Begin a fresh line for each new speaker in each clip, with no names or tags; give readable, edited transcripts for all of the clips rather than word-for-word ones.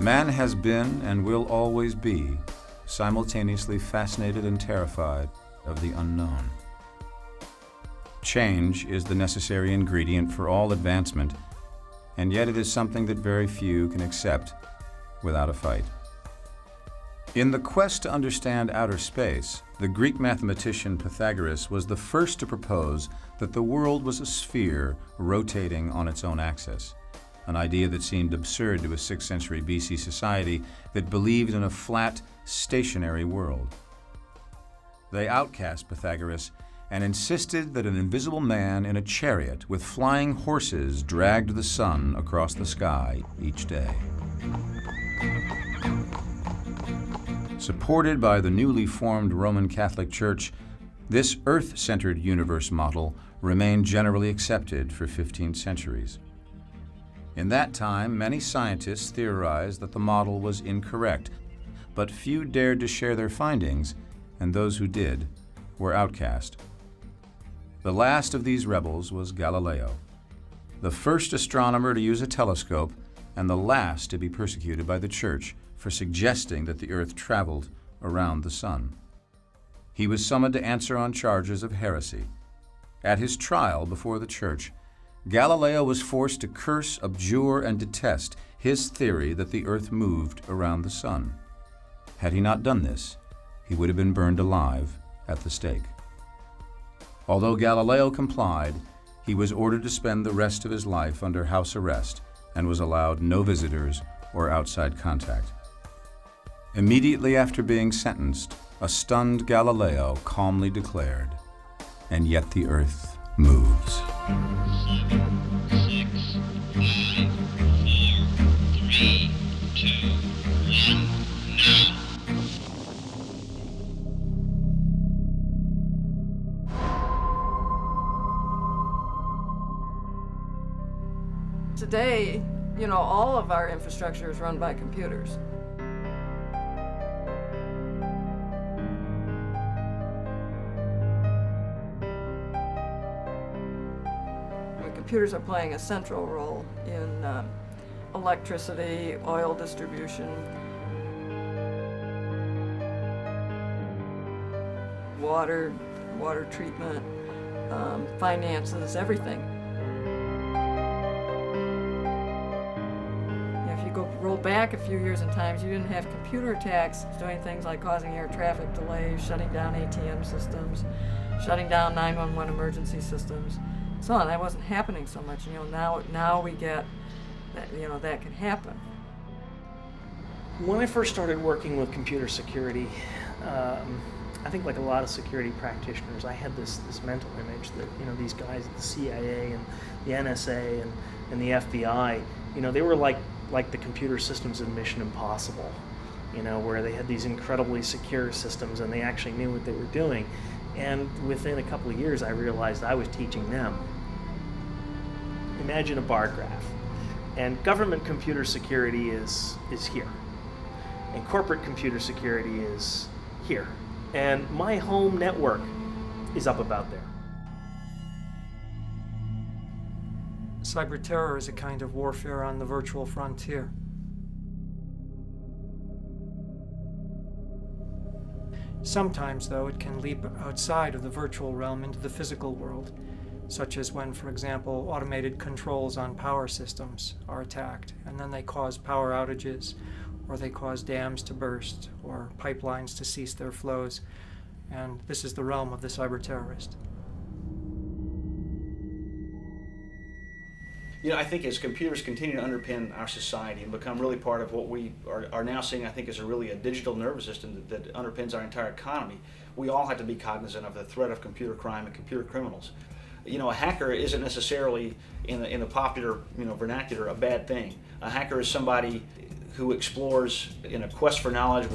Man has been and will always be simultaneously fascinated and terrified of the unknown. Change is the necessary ingredient for all advancement, and yet it is something that very few can accept without a fight. In the quest to understand outer space, the Greek mathematician Pythagoras was the first to propose that the world was a sphere rotating on its own axis, an idea that seemed absurd to a 6th century BC society that believed in a flat, stationary world. They outcast Pythagoras and insisted that an invisible man in a chariot with flying horses dragged the sun across the sky each day. Supported by the newly formed Roman Catholic Church, this Earth-centered universe model remained generally accepted for 15 centuries. In that time, many scientists theorized that the model was incorrect, but few dared to share their findings, and those who did were outcast. The last of these rebels was Galileo, the first astronomer to use a telescope and the last to be persecuted by the Church for suggesting that the Earth traveled around the sun. He was summoned to answer on charges of heresy. At his trial before the Church, Galileo was forced to curse, abjure, and detest his theory that the Earth moved around the sun. Had he not done this, he would have been burned alive at the stake. Although Galileo complied, he was ordered to spend the rest of his life under house arrest and was allowed no visitors or outside contact. Immediately after being sentenced, a stunned Galileo calmly declared, "And yet the Earth moves."
7, 6, 5, 4, 3, 2, 1, now.
Today, all of our infrastructure is run by computers. Computers are playing a central role in electricity, oil distribution, water treatment, finances, everything. If you roll back a few years in time, you didn't have computer attacks doing things like causing air traffic delays, shutting down ATM systems, shutting down 911 emergency systems. So on. That wasn't happening so much. Now we get that, that can happen.
When I first started working with computer security, I think like a lot of security practitioners, I had this mental image that these guys at the CIA and the NSA and the FBI, they were like the computer systems in Mission Impossible, where they had these incredibly secure systems and they actually knew what they were doing. And within a couple of years, I realized I was teaching them. Imagine a bar graph. And government computer security is here. And corporate computer security is here. And my home network is up about there.
Cyber terror is a kind of warfare on the virtual frontier. Sometimes, though, it can leap outside of the virtual realm into the physical world, such as when, for example, automated controls on power systems are attacked, and then they cause power outages, or they cause dams to burst, or pipelines to cease their flows, and this is the realm of the cyber terrorist.
I think as computers continue to underpin our society and become really part of what we are now seeing, I think, is a digital nervous system that underpins our entire economy, we all have to be cognizant of the threat of computer crime and computer criminals. A hacker isn't necessarily, in the popular vernacular, a bad thing. A hacker is somebody who explores in a quest for knowledge,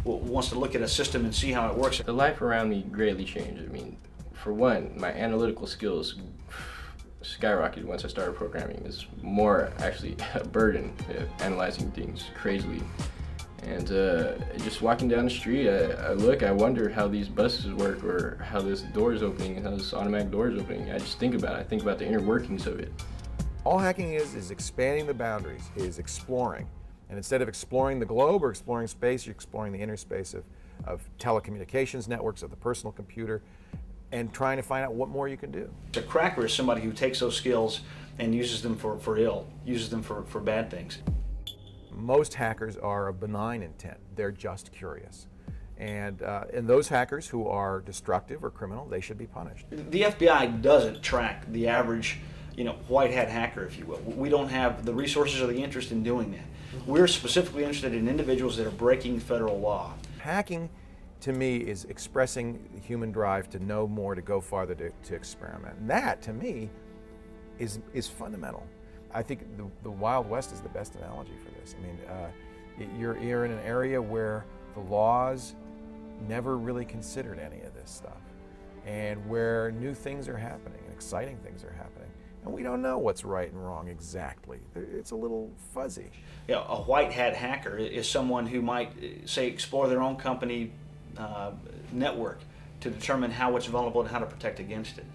wants to look at a system and see how it works.
The life around me greatly changed. For one, my analytical skills skyrocketed once I started programming. It's more actually a burden, analyzing things crazily. And just walking down the street, I wonder how these buses work, or how this door is opening, how this automatic door is opening. I just think about it. I think about the inner workings of it.
All hacking is expanding the boundaries, is exploring. And instead of exploring the globe or exploring space, you're exploring the inner space of telecommunications networks, of the personal computer, and trying to find out what more you can do.
A cracker is somebody who takes those skills and uses them for ill, uses them for bad things.
Most hackers are of benign intent. They're just curious. And those hackers who are destructive or criminal, they should be punished.
The FBI doesn't track the average, white hat hacker, if you will. We don't have the resources or the interest in doing that. We're specifically interested in individuals that are breaking federal law.
Hacking, to me, is expressing the human drive to know more, to go farther, to experiment. And that, to me, is fundamental. I think the Wild West is the best analogy for this. I mean, you're in an area where the laws never really considered any of this stuff, and where new things are happening and exciting things are happening. And we don't know what's right and wrong exactly. It's a little fuzzy.
A white hat hacker is someone who might, say, explore their own company network to determine how it's vulnerable and how to protect against it.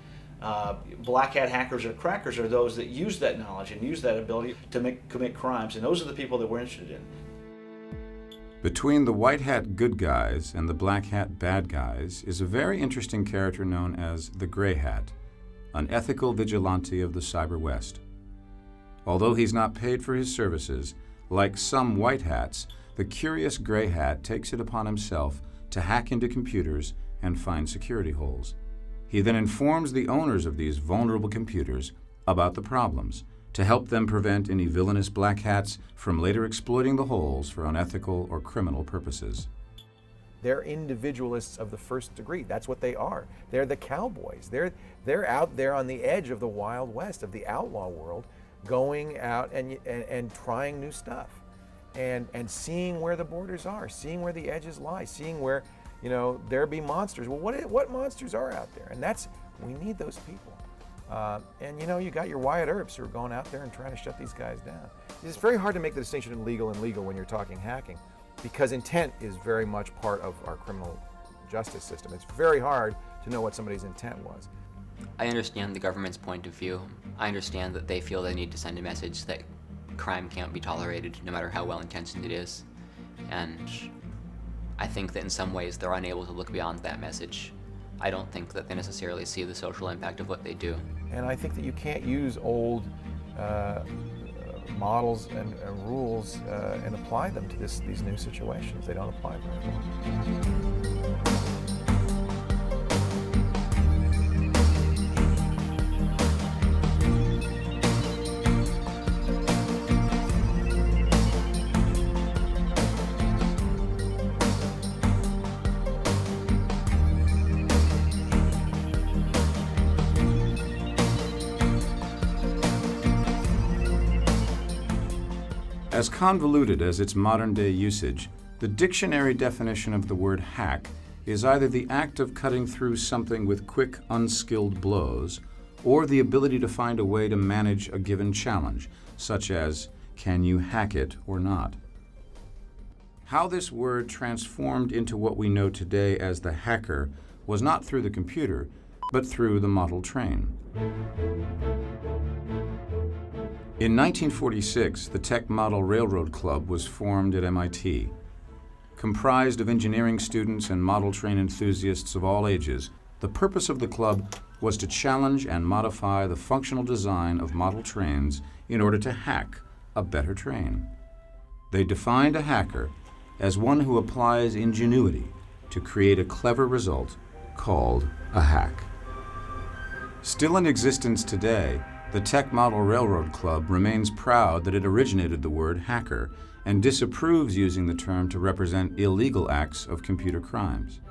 Black hat hackers or crackers are those that use that knowledge and use that ability to commit crimes, and those are the people that we're interested in.
Between the white hat good guys and the black hat bad guys is a very interesting character known as the Gray Hat, an ethical vigilante of the Cyber West. Although he's not paid for his services, like some white hats, the curious Gray Hat takes it upon himself to hack into computers and find security holes. He then informs the owners of these vulnerable computers about the problems to help them prevent any villainous black hats from later exploiting the holes for unethical or criminal purposes.
They're individualists of the first degree. That's what they are. They're the cowboys. They're out there on the edge of the Wild West, of the outlaw world, going out and trying new stuff, and seeing where the borders are, seeing where the edges lie, seeing where there be monsters. Well, what monsters are out there? And we need those people. And you got your Wyatt Earps who are going out there and trying to shut these guys down. It's very hard to make the distinction in legal and legal when you're talking hacking, because intent is very much part of our criminal justice system. It's very hard to know what somebody's intent was.
I understand the government's point of view. I understand that they feel they need to send a message that crime can't be tolerated, no matter how well-intentioned it is. And I think that in some ways they're unable to look beyond that message. I don't think that they necessarily see the social impact of what they do.
And I think that you can't use old models and rules and apply them to these new situations. They don't apply very well.
As convoluted as its modern-day usage, the dictionary definition of the word hack is either the act of cutting through something with quick, unskilled blows, or the ability to find a way to manage a given challenge, such as, can you hack it or not? How this word transformed into what we know today as the hacker was not through the computer, but through the model train. In 1946, the Tech Model Railroad Club was formed at MIT. Comprised of engineering students and model train enthusiasts of all ages, the purpose of the club was to challenge and modify the functional design of model trains in order to hack a better train. They defined a hacker as one who applies ingenuity to create a clever result called a hack. Still in existence today, the Tech Model Railroad Club remains proud that it originated the word hacker and disapproves using the term to represent illegal acts of computer crimes.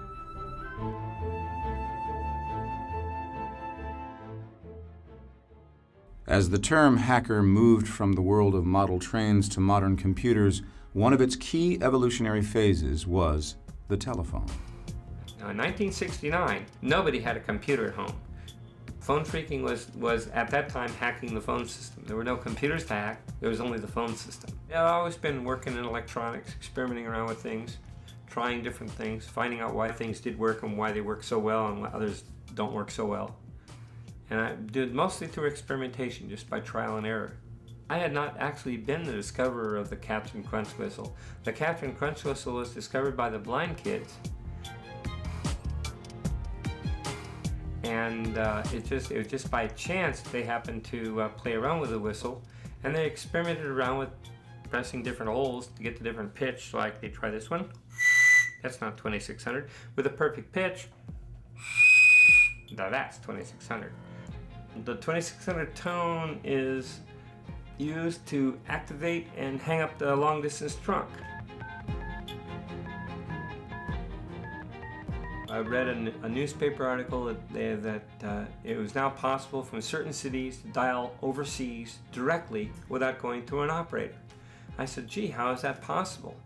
As the term hacker moved from the world of model trains to modern computers, one of its key evolutionary phases was the telephone.
Now, in 1969, nobody had a computer at home. Phone phreaking was at that time hacking the phone system. There were no computers to hack, there was only the phone system. I've always been working in electronics, experimenting around with things, trying different things, finding out why things did work and why they work so well and why others don't work so well. And I did mostly through experimentation, just by trial and error. I had not actually been the discoverer of the Captain Crunch whistle. The Captain Crunch whistle was discovered by the blind kids. And it was just by chance they happened to play around with the whistle, and they experimented around with pressing different holes to get the different pitch. Like they try this one, that's not 2600. With a perfect pitch, now that's 2600. The 2600 tone is used to activate and hang up the long distance trunk. I read a newspaper article that it was now possible from certain cities to dial overseas directly without going through an operator. I said, gee, how is that possible?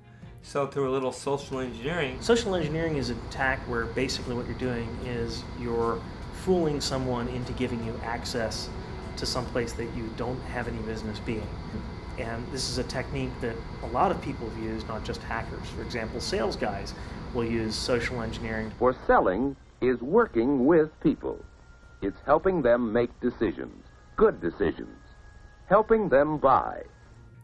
So through a little social engineering.
Social engineering is an attack where basically what you're doing is you're fooling someone into giving you access to some place that you don't have any business being. And this is a technique that a lot of people have used, not just hackers. For example, sales guys will use social engineering.
For selling is working with people. It's helping them make decisions, good decisions, helping them buy.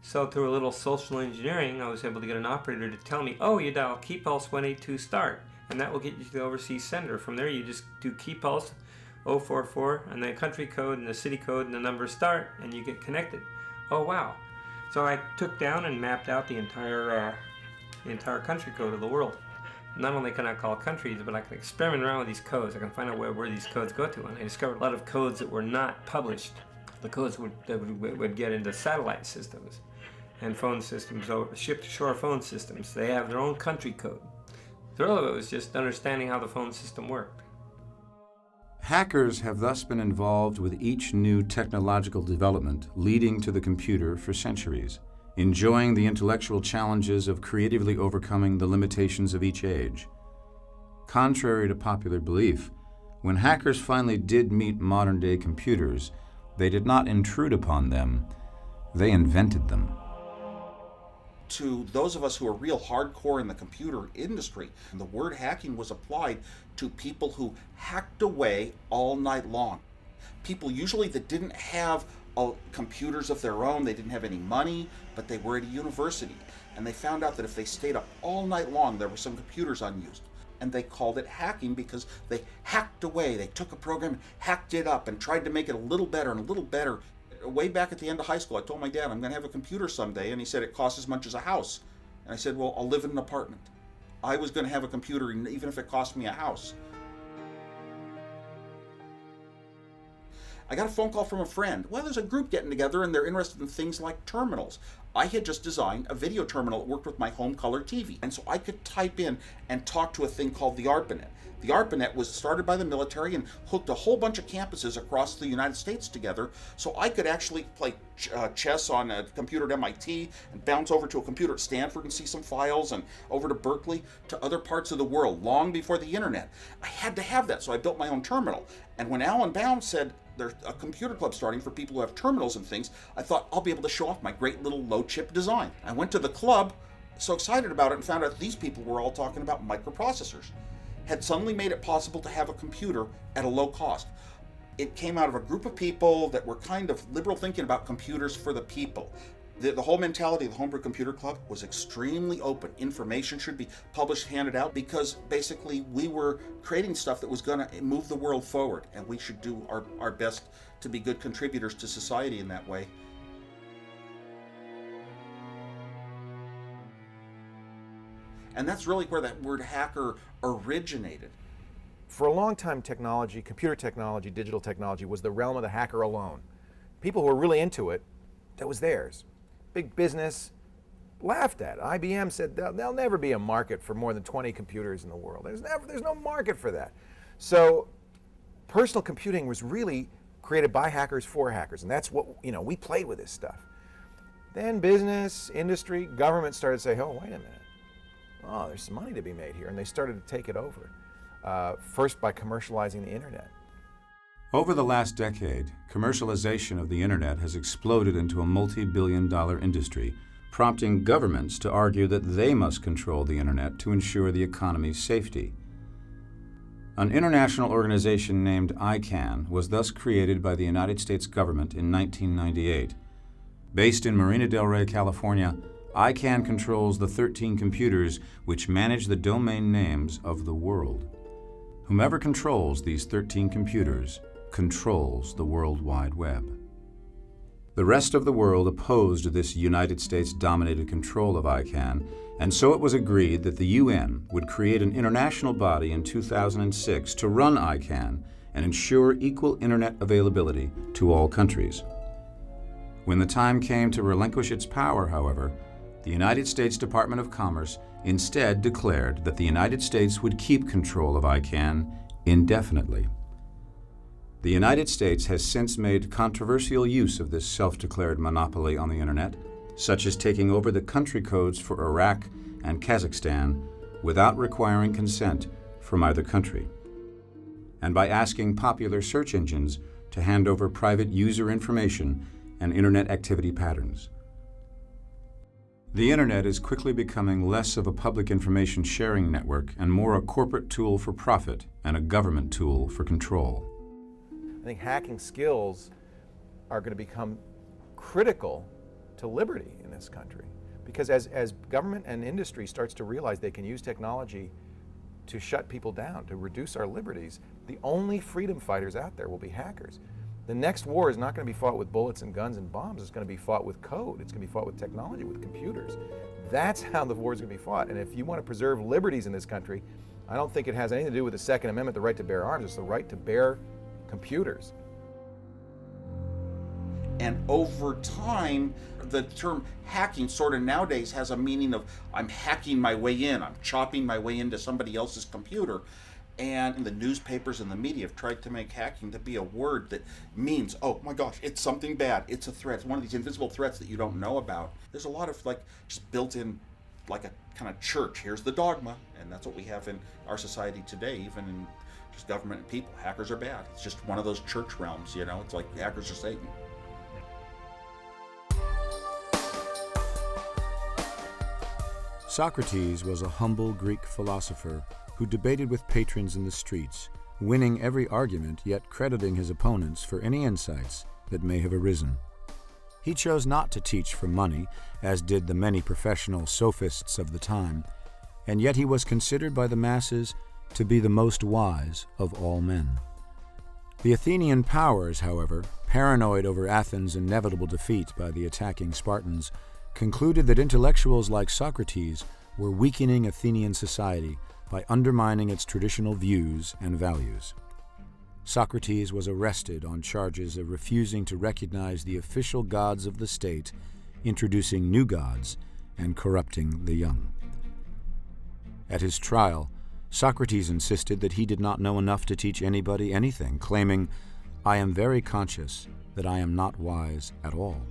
So through a little social engineering, I was able to get an operator to tell me, oh, you dial key pulse 182 start, and that will get you to the overseas sender. From there, you just do key pulse 044 and the country code and the city code and the number start, and you get connected. Oh, wow. So I took down and mapped out the entire country code of the world. Not only can I call countries, but I can experiment around with these codes. I can find out where these codes go to. And I discovered a lot of codes that were not published. The codes would get into satellite systems and phone systems, ship-to-shore phone systems. They have their own country code. The thrill of it was just understanding how the phone system worked.
Hackers have thus been involved with each new technological development leading to the computer for centuries, enjoying the intellectual challenges of creatively overcoming the limitations of each age. Contrary to popular belief, when hackers finally did meet modern-day computers, they did not intrude upon them, they invented them.
To those of us who are real hardcore in the computer industry, the word hacking was applied to people who hacked away all night long. People usually that didn't have computers of their own, they didn't have any money, but they were at a university. And they found out that if they stayed up all night long, there were some computers unused. And they called it hacking because they hacked away. They took a program, hacked it up, and tried to make it a little better and a little better. Way back at the end of high school, I told my dad, I'm going to have a computer someday, and he said it costs as much as a house. And I said, well, I'll live in an apartment. I was going to have a computer even if it cost me a house. I got a phone call from a friend. Well, there's a group getting together and they're interested in things like terminals. I had just designed a video terminal that worked with my home color TV. And so I could type in and talk to a thing called the ARPANET. The ARPANET was started by the military and hooked a whole bunch of campuses across the United States together. So I could actually play chess on a computer at MIT and bounce over to a computer at Stanford and see some files, and over to Berkeley, to other parts of the world, long before the internet. I had to have that, so I built my own terminal. And when Alan Baum said, there's a computer club starting for people who have terminals and things, I thought I'll be able to show off my great little low-chip design. I went to the club, so excited about it, and found out these people were all talking about microprocessors. Had suddenly made it possible to have a computer at a low cost. It came out of a group of people that were kind of liberal thinking about computers for the people. The whole mentality of the Homebrew Computer Club was extremely open. Information should be published, handed out, because basically we were creating stuff that was going to move the world forward, and we should do our best to be good contributors to society in that way. And that's really where that word hacker originated.
For a long time, technology, computer technology, digital technology was the realm of the hacker alone. People who were really into it, that was theirs. Big business laughed at it. IBM said there'll never be a market for more than 20 computers in the world. There's no market for that. So personal computing was really created by hackers for hackers, and that's what, we played with this stuff. Then business, industry, government started to say, oh, wait a minute. Oh, there's some money to be made here, and they started to take it over. First by commercializing the internet.
Over the last decade, commercialization of the internet has exploded into a multi-billion-dollar industry, prompting governments to argue that they must control the internet to ensure the economy's safety. An international organization named ICANN was thus created by the United States government in 1998. Based in Marina del Rey, California, ICANN controls the 13 computers which manage the domain names of the world. Whomever controls these 13 computers controls the World Wide Web. The rest of the world opposed this United States-dominated control of ICANN, and so it was agreed that the UN would create an international body in 2006 to run ICANN and ensure equal internet availability to all countries. When the time came to relinquish its power, however, the United States Department of Commerce instead declared that the United States would keep control of ICANN indefinitely. The United States has since made controversial use of this self-declared monopoly on the internet, such as taking over the country codes for Iraq and Kazakhstan without requiring consent from either country, and by asking popular search engines to hand over private user information and internet activity patterns. The internet is quickly becoming less of a public information sharing network and more a corporate tool for profit and a government tool for control.
I think hacking skills are going to become critical to liberty in this country, because as government and industry starts to realize they can use technology to shut people down, to reduce our liberties, the only freedom fighters out there will be hackers. The next war is not going to be fought with bullets and guns and bombs. It's going to be fought with code. It's going to be fought with technology, with computers. That's how the war is going to be fought. And if you want to preserve liberties in this country, I don't think it has anything to do with the Second Amendment, the right to bear arms. It's the right to bear computers.
And over time, the term hacking sort of nowadays has a meaning of I'm hacking my way in, I'm chopping my way into somebody else's computer. And the newspapers and the media have tried to make hacking to be a word that means, oh my gosh, it's something bad, it's a threat, it's one of these invisible threats that you don't know about. There's a lot of just built in like a kind of church. Here's the dogma, and that's what we have in our society today, even in just government and people. Hackers are bad. It's just one of those church realms, it's like hackers are Satan.
Socrates was a humble Greek philosopher who debated with patrons in the streets, winning every argument yet crediting his opponents for any insights that may have arisen. He chose not to teach for money, as did the many professional sophists of the time, and yet he was considered by the masses to be the most wise of all men. The Athenian powers, however, paranoid over Athens' inevitable defeat by the attacking Spartans, concluded that intellectuals like Socrates were weakening Athenian society by undermining its traditional views and values. Socrates was arrested on charges of refusing to recognize the official gods of the state, introducing new gods, and corrupting the young. At his trial, Socrates insisted that he did not know enough to teach anybody anything, claiming, "I am very conscious that I am not wise at all."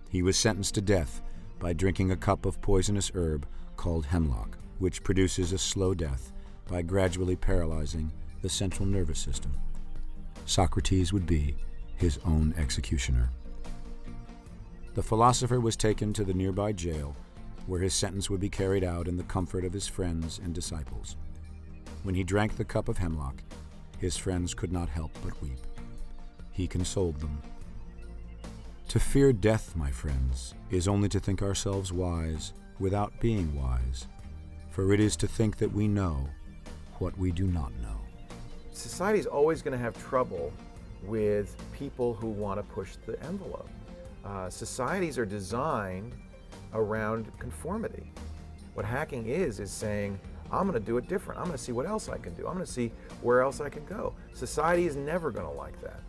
He was sentenced to death by drinking a cup of poisonous herb called hemlock, which produces a slow death by gradually paralyzing the central nervous system. Socrates would be his own executioner. The philosopher was taken to the nearby jail, where his sentence would be carried out in the comfort of his friends and disciples. When he drank the cup of hemlock, his friends could not help but weep. He consoled them. To fear death, my friends, is only to think ourselves wise without being wise, for it is to think that we know what we do not know.
Society is always going to have trouble with people who want to push the envelope. Societies are designed around conformity. What hacking is saying, I'm going to do it different. I'm going to see what else I can do. I'm going to see where else I can go. Society is never going to like that.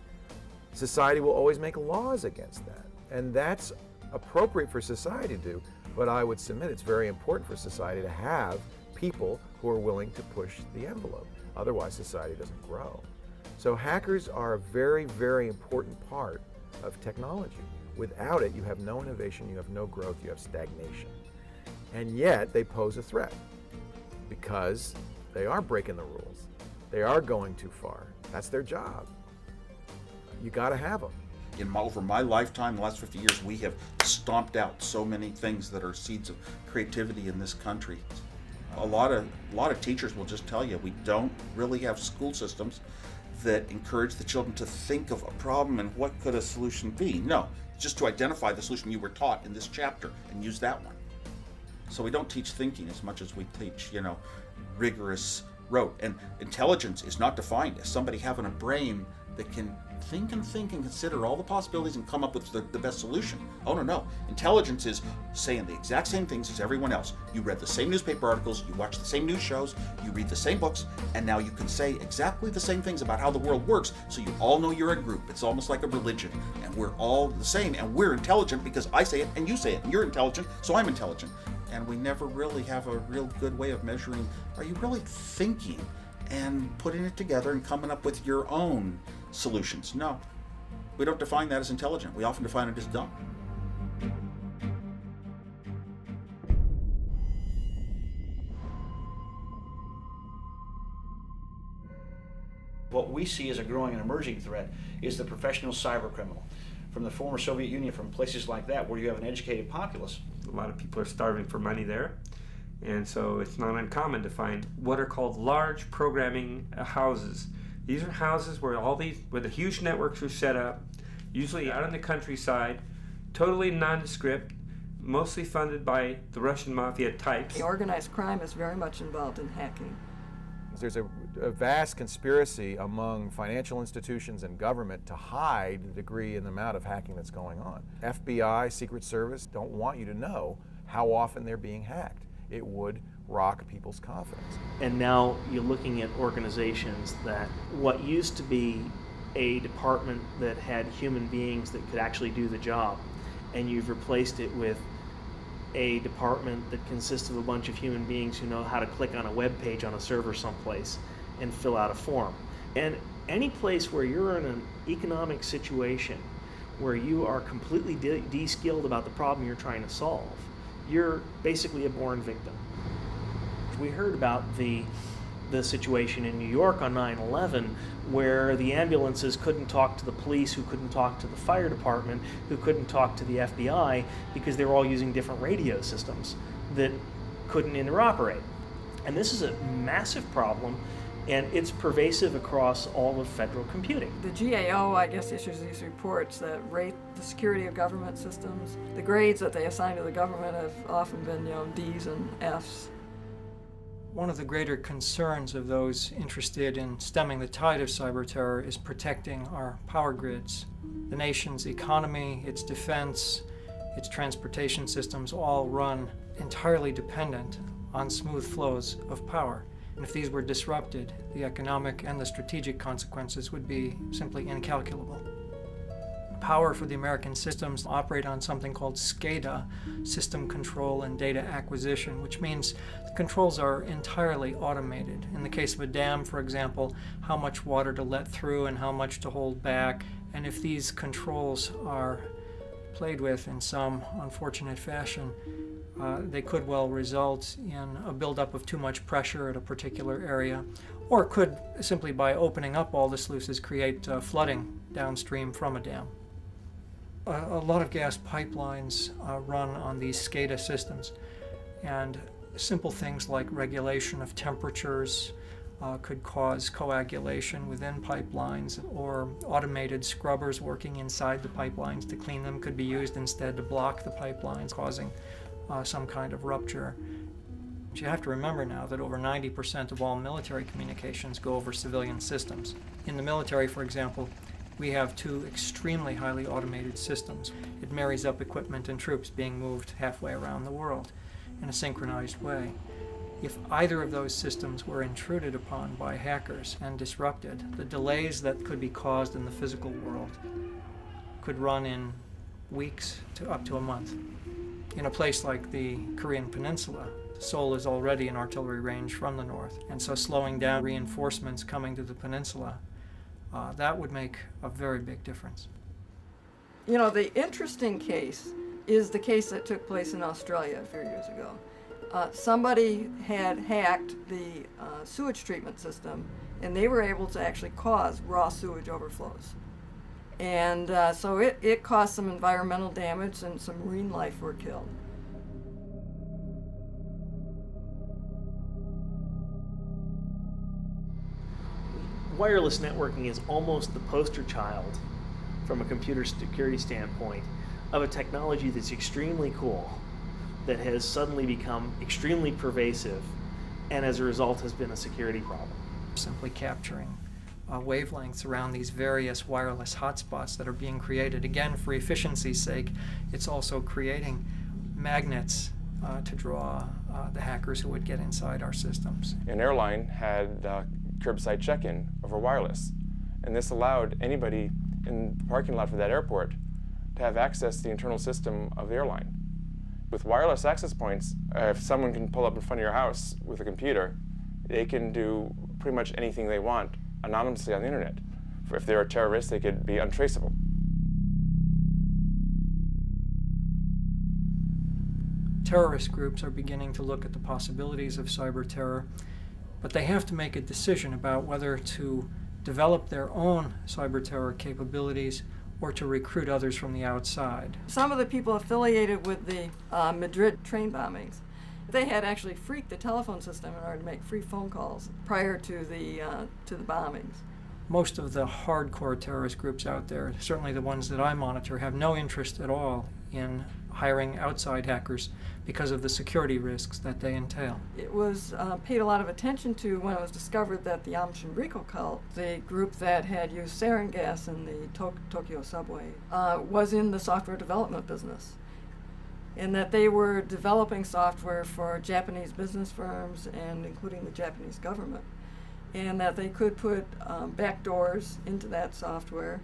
Society will always make laws against that. And that's appropriate for society to do, but I would submit it's very important for society to have people who are willing to push the envelope. Otherwise, society doesn't grow. So hackers are a very, very important part of technology. Without it, you have no innovation, you have no growth, you have stagnation. And yet, they pose a threat because they are breaking the rules. They are going too far. That's their job. You got to have them.
Over my lifetime, the last 50 years, we have stomped out so many things that are seeds of creativity in this country. A lot of teachers will just tell you we don't really have school systems that encourage the children to think of a problem and what could a solution be. No, just to identify the solution you were taught in this chapter and use that one. So we don't teach thinking as much as we teach, rigorous rote. And intelligence is not defined as somebody having a brain that can think and consider all the possibilities and come up with the best solution. Oh, no. Intelligence is saying the exact same things as everyone else. You read the same newspaper articles, you watch the same news shows, you read the same books, and now you can say exactly the same things about how the world works, so you all know you're a group. It's almost like a religion, and we're all the same, and we're intelligent because I say it and you say it, and you're intelligent, so I'm intelligent. And we never really have a real good way of measuring, are you really thinking and putting it together and coming up with your own solutions? No, we don't define that as intelligent. We often define it as dumb.
What we see as a growing and emerging threat is the professional cyber criminal. From the former Soviet Union, from places like that where you have an educated populace.
A lot of people are starving for money there, and so it's not uncommon to find what are called large programming houses. These are houses where where the huge networks are set up, usually out in the countryside, totally nondescript, mostly funded by the Russian mafia types.
The organized crime is very much involved in hacking.
There's a vast conspiracy among financial institutions and government to hide the degree and amount of hacking that's going on. FBI, Secret Service don't want you to know how often they're being hacked. It would rock people's confidence.
And now you're looking at organizations that what used to be a department that had human beings that could actually do the job, and you've replaced it with a department that consists of a bunch of human beings who know how to click on a web page on a server someplace and fill out a form. And any place where you're in an economic situation where you are completely de-skilled about the problem you're trying to solve, you're basically a born victim. We heard about the situation in New York on 9/11 where the ambulances couldn't talk to the police, who couldn't talk to the fire department, who couldn't talk to the FBI because they were all using different radio systems that couldn't interoperate. And this is a massive problem, and it's pervasive across all of federal computing.
The GAO, I guess, issues these reports that rate the security of government systems. The grades that they assign to the government have often been, D's and F's.
One of the greater concerns of those interested in stemming the tide of cyber terror is protecting our power grids. The nation's economy, its defense, its transportation systems all run entirely dependent on smooth flows of power. And if these were disrupted, the economic and the strategic consequences would be simply incalculable. Power for the American systems operate on something called SCADA, System Control and Data Acquisition, which means the controls are entirely automated. In the case of a dam, for example, how much water to let through and how much to hold back. And if these controls are played with in some unfortunate fashion, they could well result in a buildup of too much pressure at a particular area, or could simply by opening up all the sluices create flooding downstream from a dam. A lot of gas pipelines run on these SCADA systems, and simple things like regulation of temperatures could cause coagulation within pipelines, or automated scrubbers working inside the pipelines to clean them could be used instead to block the pipelines, causing some kind of rupture. But you have to remember now that over 90% of all military communications go over civilian systems. In the military, for example, we have two extremely highly automated systems. It marries up equipment and troops being moved halfway around the world in a synchronized way. If either of those systems were intruded upon by hackers and disrupted, the delays that could be caused in the physical world could run in weeks to up to a month. In a place like the Korean Peninsula, Seoul is already an artillery range from the north, and so slowing down reinforcements coming to the peninsula, that would make a very big difference.
The interesting case is the case that took place in Australia a few years ago. Somebody had hacked the sewage treatment system, and they were able to actually cause raw sewage overflows. And so it caused some environmental damage, and some marine life were killed.
wireless networking is almost the poster child from a computer security standpoint of a technology that's extremely cool, that has suddenly become extremely pervasive, and as a result has been a security problem.
Simply capturing wavelengths around these various wireless hotspots that are being created. Again, for efficiency's sake, it's also creating magnets to draw the hackers who would get inside our systems.
An airline had curbside check-in over wireless, and this allowed anybody in the parking lot for that airport to have access to the internal system of the airline. With wireless access points, if someone can pull up in front of your house with a computer, they can do pretty much anything they want anonymously on the internet. If they're a terrorist, they could be untraceable.
Terrorist groups are beginning to look at the possibilities of cyber terror, but they have to make a decision about whether to develop their own cyber terror capabilities or to recruit others from the outside.
Some of the people affiliated with the Madrid train bombings, they had actually freaked the telephone system in order to make free phone calls prior to the bombings.
Most of the hardcore terrorist groups out there, certainly the ones that I monitor, have no interest at all in hiring outside hackers because of the security risks that they entail.
It was paid a lot of attention to when it was discovered that the Aum Shinrikyo cult, the group that had used sarin gas in the Tokyo subway, was in the software development business, and that they were developing software for Japanese business firms and including the Japanese government, and that they could put backdoors into that software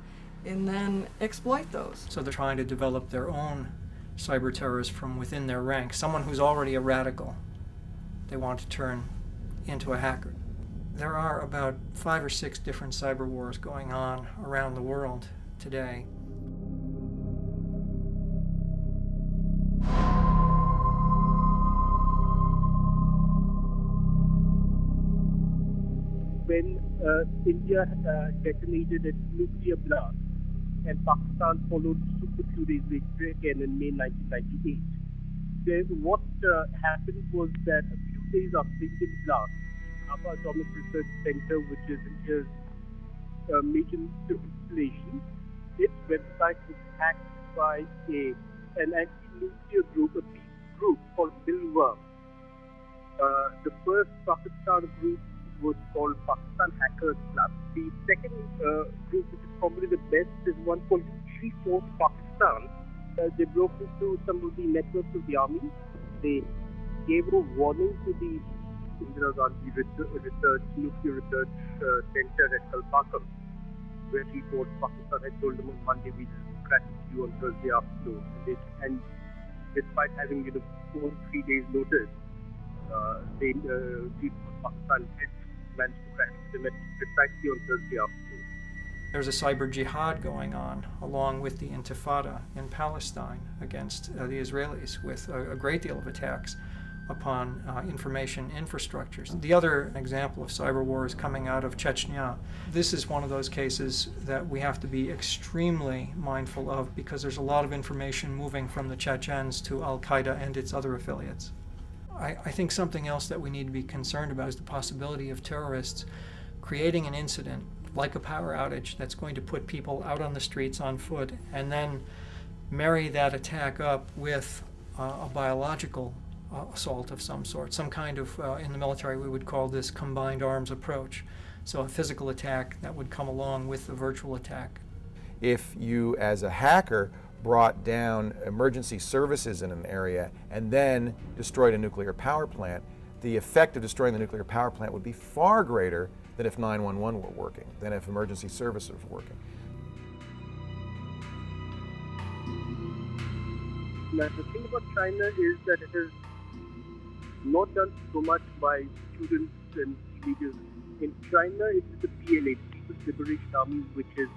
and then exploit those.
So they're trying to develop their own cyber terrorists from within their ranks, someone who's already a radical they want to turn into a hacker. There are about 5 or 6 different cyber wars going on around the world today.
When India detonated its nuclear blast, and Pakistan followed suit a few days later again in May 1998. What happened was that a few days after the Indian blast, the Atomic Research Center, which is India's major installation, its website was hacked by an anti-nuclear group, a peace group called BELBSIR. The first Pakistan group was called Pakistan Hackers Club. The second group, which is probably the best, is one called Force Pakistan. They broke into some of the networks of the army. They gave a warning to the Indira Gandhi Nuclear Research Center at Kalpakkam, where Force Pakistan had told them on Monday, we will crash you on Thursday afternoon. And despite having 4 or 3 days notice, Force Pakistan did managed to crash them precisely on Thursday afternoon.
There's a cyber jihad going on along with the Intifada in Palestine against the Israelis, with a great deal of attacks upon information infrastructures. The other example of cyber war is coming out of Chechnya. This is one of those cases that we have to be extremely mindful of because there's a lot of information moving from the Chechens to Al-Qaeda and its other affiliates. I think something else that we need to be concerned about is the possibility of terrorists creating an incident like a power outage that's going to put people out on the streets on foot and then marry that attack up with a biological assault of some sort, some kind of, in the military we would call this combined arms approach. So a physical attack that would come along with the virtual attack.
If you, as a hacker, brought down emergency services in an area and then destroyed a nuclear power plant, the effect of destroying the nuclear power plant would be far greater than if 911 were working, than if emergency services were working.
Now, the thing about China is that it is not done so much by students and teenagers. In China, it is the PLA, People's Liberation Army, which is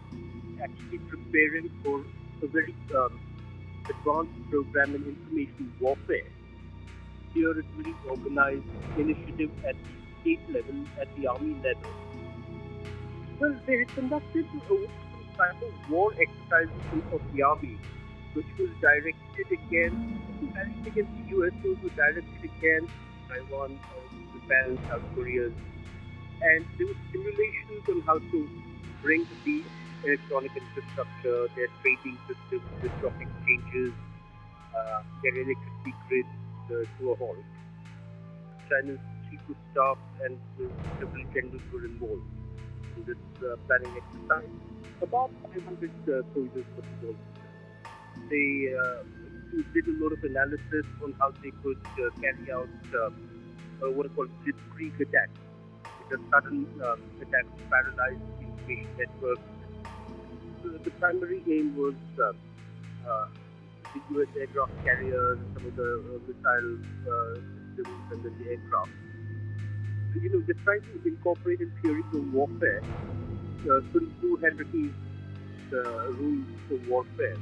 actually preparing for a very advanced program in information warfare. Here, it's very organized initiative at the state level, at the army level. Well, they had conducted some kind of war exercises of the army, which was directed against the US, those were directed against Taiwan, Japan, South Korea. And there were simulations on how to bring the electronic infrastructure, their trading systems, their stock exchanges, their electricity grids to a halt. China's chief of staff and several generals were involved in this planning exercise. About 500 soldiers were involved. They did a lot of analysis on how they could carry out what are called blitzkrieg attacks. It's a sudden attack to paralyze the information network. The primary aim was the U.S. aircraft carriers, some of the missile systems, and then the aircraft. So, they're trying to incorporate in theories of warfare Sun Tzu had written the rules for warfare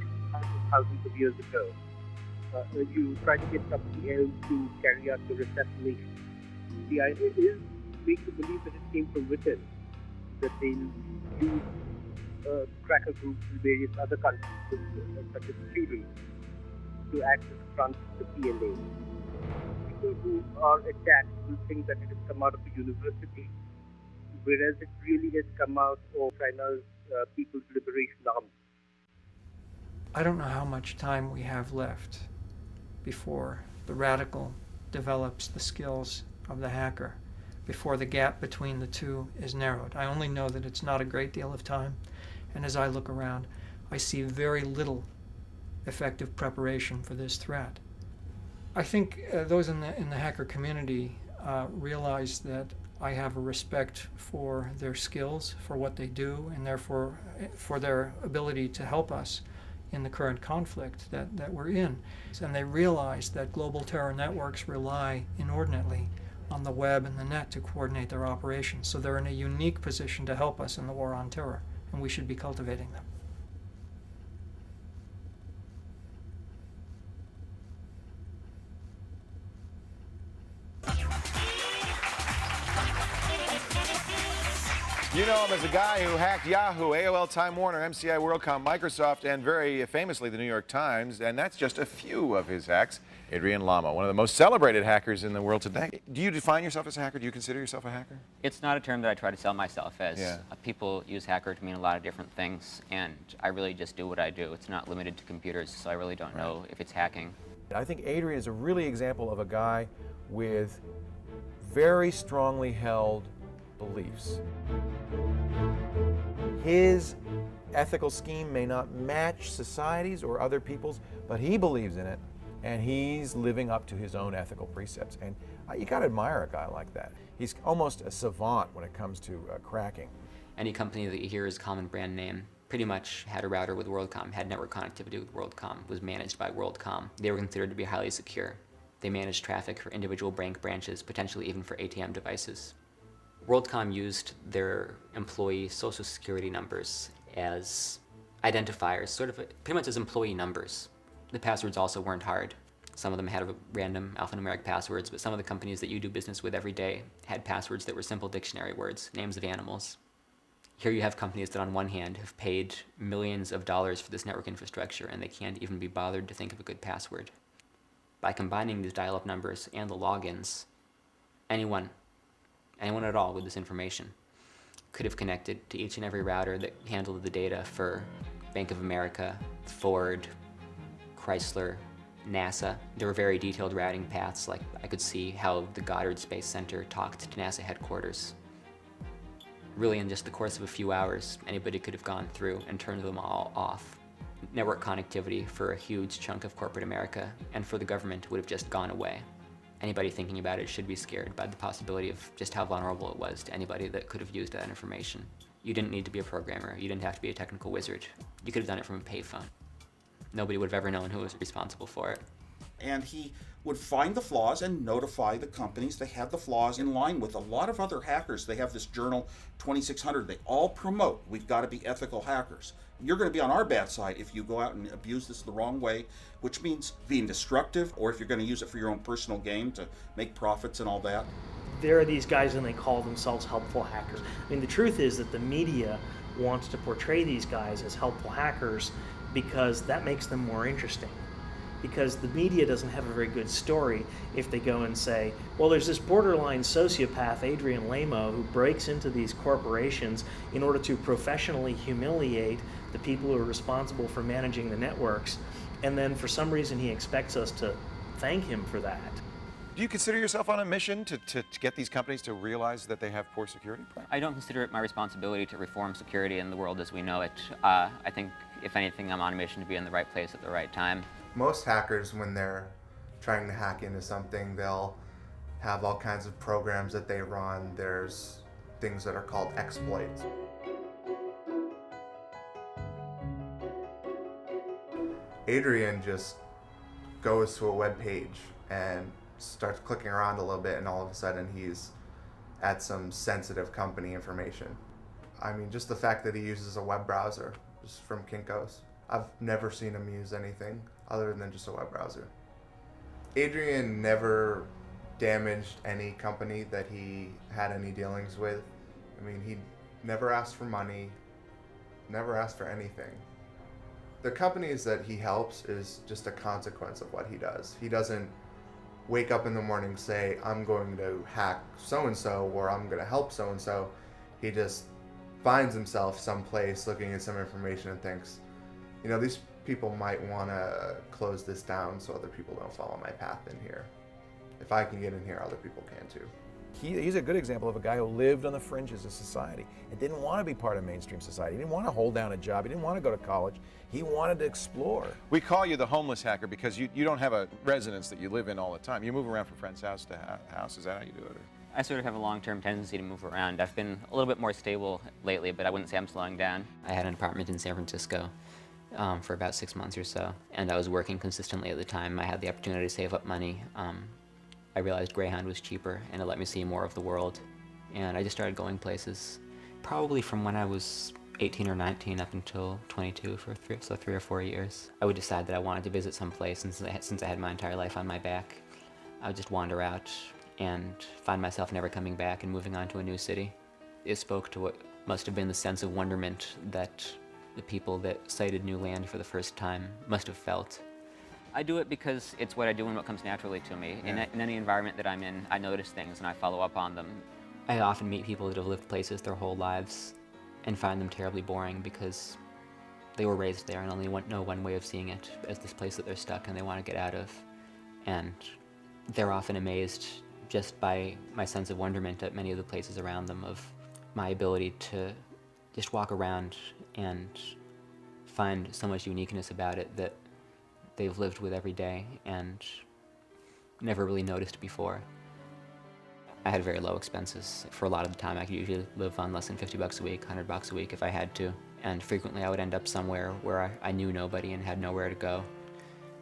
thousands of years ago. You try to get somebody else to carry out your assassination. The idea is to make you believe that it came from within, that they'll use cracker groups in various other countries, such as Cuba, to act as a front to the PLA. People who are attacked will think that it has come out of a university, whereas it really has come out of China's People's Liberation Army.
I don't know how much time we have left before the radical develops the skills of the hacker, before the gap between the two is narrowed. I only know that it's not a great deal of time, and as I look around, I see very little effective preparation for this threat. I think those in the hacker community realize that I have a respect for their skills, for what they do, and therefore for their ability to help us in the current conflict that we're in. And they realize that global terror networks rely inordinately on the web and the net to coordinate their operations. So they're in a unique position to help us in the war on terror, and we should be cultivating them.
You know him as a guy who hacked Yahoo, AOL, Time Warner, MCI, WorldCom, Microsoft, and very famously the New York Times, and that's just a few of his hacks. Adrian Lama, one of the most celebrated hackers in the world today. Do you define yourself as a hacker? Do you consider yourself a hacker?
It's not a term that I try to sell myself as. People use hacker to mean a lot of different things, and I really just do what I do. It's not limited to computers, so I really don't know if it's hacking.
I think Adrian is a really example of a guy with very strongly held beliefs. His ethical scheme may not match society's or other people's, but he believes in it, and he's living up to his own ethical precepts. And you gotta admire a guy like that. He's almost a savant when it comes to cracking.
Any company that you hear is common brand name pretty much had a router with WorldCom, had network connectivity with WorldCom, was managed by WorldCom. They were considered to be highly secure. They managed traffic for individual bank branches, potentially even for ATM devices. WorldCom used their employee social security numbers as identifiers, sort of pretty much as employee numbers. The passwords also weren't hard. Some of them had random alphanumeric passwords, but some of the companies that you do business with every day had passwords that were simple dictionary words, names of animals. Here you have companies that on one hand have paid millions of dollars for this network infrastructure, and they can't even be bothered to think of a good password. By combining these dial-up numbers and the logins, anyone at all with this information could have connected to each and every router that handled the data for Bank of America, Ford, Chrysler, NASA. There were very detailed routing paths, like I could see how the Goddard Space Center talked to NASA headquarters. Really, in just the course of a few hours, anybody could have gone through and turned them all off. Network connectivity for a huge chunk of corporate America and for the government would have just gone away. Anybody thinking about it should be scared by the possibility of just how vulnerable it was to anybody that could have used that information. You didn't need to be a programmer. You didn't have to be a technical wizard. You could have done it from a payphone. Nobody would have ever known who was responsible for it.
And he would find the flaws and notify the companies that had the flaws in line with a lot of other hackers. They have this journal, 2600. They all promote, we've got to be ethical hackers. You're going to be on our bad side if you go out and abuse this the wrong way, which means being destructive, or if you're going to use it for your own personal gain to make profits and all that.
There are these guys and they call themselves helpful hackers. I mean, the truth is that the media wants to portray these guys as helpful hackers because that makes them more interesting. because the media doesn't have a very good story if they go and say, well, there's this borderline sociopath, Adrian Lamo, who breaks into these corporations in order to professionally humiliate the people who are responsible for managing the networks, and then for some reason he expects us to thank him for that.
Do you consider yourself on a mission to get these companies to realize that they have poor security practices?
I don't consider it my responsibility to reform security in the world as we know it. I think, if anything, I'm on a mission to be in the right place at the right time.
Most hackers, when they're trying to hack into something, they'll have all kinds of programs that they run. There's things that are called exploits. Adrian just goes to a web page and starts clicking around a little bit, and all of a sudden he's at some sensitive company information. I mean, just the fact that he uses a web browser, just from Kinko's. I've never seen him use anything other than just a web browser. Adrian never damaged any company that he had any dealings with. I mean, he never asked for money, never asked for anything. The companies that he helps is just a consequence of what he does. He doesn't wake up in the morning, say, I'm going to hack so-and-so, or I'm going to help so-and-so. He just finds himself someplace looking at some information and thinks, you know, these people might want to close this down so other people don't follow my path in here. If I can get in here, other people can too.
He's a good example of a guy who lived on the fringes of society and didn't want to be part of mainstream society. He didn't want to hold down a job. He didn't want to go to college. He wanted to explore.
We call you the homeless hacker because you don't have a residence that you live in all the time. You move around from friend's house to house. Is that how you do it? Or?
I sort of have a long-term tendency to move around. I've been a little bit more stable lately, but I wouldn't say I'm slowing down. I had an apartment in San Francisco for about 6 months or so, and I was working consistently at the time. I had the opportunity to save up money. I realized Greyhound was cheaper, and it let me see more of the world. And I just started going places, probably from when I was 18 or 19 up until 22, for 3 or 4 years. I would decide that I wanted to visit some place, and since I had my entire life on my back, I would just wander out and find myself never coming back and moving on to a new city. It spoke to what must have been the sense of wonderment that the people that sighted new land for the first time must have felt. I do it because it's what I do and what comes naturally to me. Yeah. In any environment that I'm in, I notice things and I follow up on them. I often meet people that have lived places their whole lives and find them terribly boring because they were raised there and only know one way of seeing it as this place that they're stuck and they want to get out of. And they're often amazed just by my sense of wonderment at many of the places around them, of my ability to just walk around and find so much uniqueness about it that they've lived with every day and never really noticed before. I had very low expenses. For a lot of the time, I could usually live on less than $50 a week, $100 a week if I had to. And frequently I would end up somewhere where I knew nobody and had nowhere to go.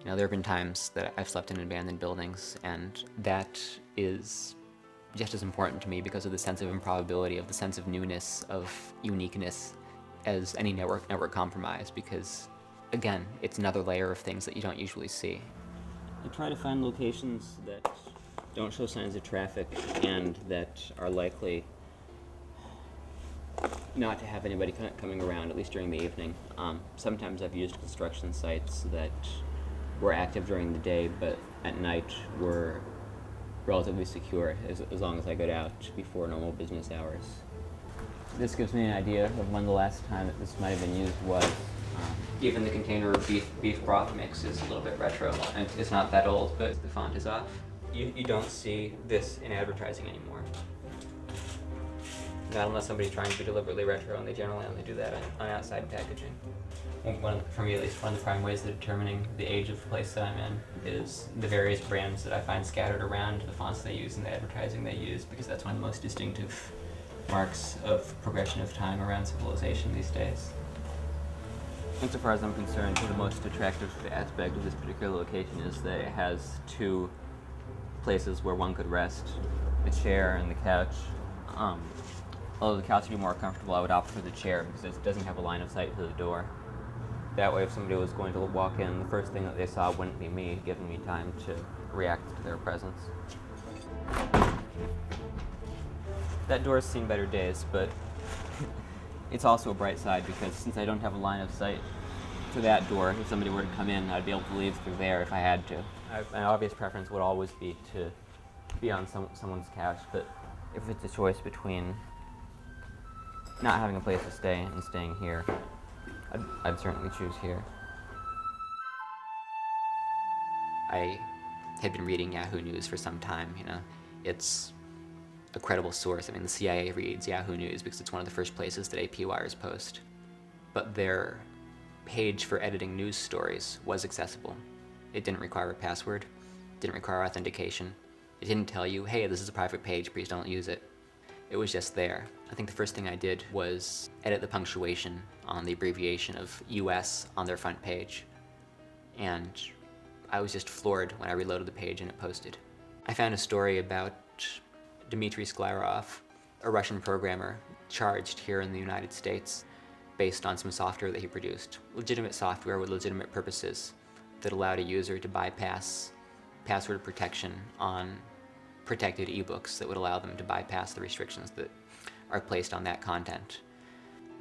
You know, there have been times that I've slept in abandoned buildings, and that is just as important to me because of the sense of improbability, of the sense of newness, of uniqueness, as any network compromise, because again, it's another layer of things that you don't usually see. I try to find locations that don't show signs of traffic and that are likely not to have anybody coming around, at least during the evening. Sometimes I've used construction sites that were active during the day, but at night were relatively secure as long as I got out before normal business hours. This gives me an idea of when the last time that this might have been used was. Even the container of beef broth mix is a little bit retro, and it's not that old, but the font is off. You don't see this in advertising anymore. Not unless somebody's trying to be deliberately retro, and they generally only do that on outside packaging. I think for me at least, one of the prime ways of determining the age of the place that I'm in is the various brands that I find scattered around, the fonts they use and the advertising they use, because that's one of the most distinctive marks of progression of time around civilization these days. Insofar as I'm concerned, the most attractive aspect of this particular location is that it has two places where one could rest, the chair and the couch. Although the couch would be more comfortable, I would opt for the chair because it doesn't have a line of sight to the door. That way, if somebody was going to walk in, the first thing that they saw wouldn't be me, giving me time to react to their presence. That door's seen better days, but it's also a bright side because since I don't have a line of sight to that door. If somebody were to come in, I'd be able to leave through there if I had to. My obvious preference would always be to be on someone's couch, but if it's a choice between not having a place to stay and staying here, I'd certainly choose here. I had been reading Yahoo News for some time, you know. It's a credible source. I mean, the CIA reads Yahoo News because it's one of the first places that AP wires post. But their page for editing news stories was accessible. It didn't require a password, didn't require authentication. It didn't tell you, hey, this is a private page, please don't use it. It was just there. I think the first thing I did was edit the punctuation on the abbreviation of US on their front page. And I was just floored when I reloaded the page and it posted. I found a story about Dmitry Sklarov, a Russian programmer charged here in the United States based on some software that he produced. Legitimate software with legitimate purposes that allowed a user to bypass password protection on protected ebooks that would allow them to bypass the restrictions that are placed on that content.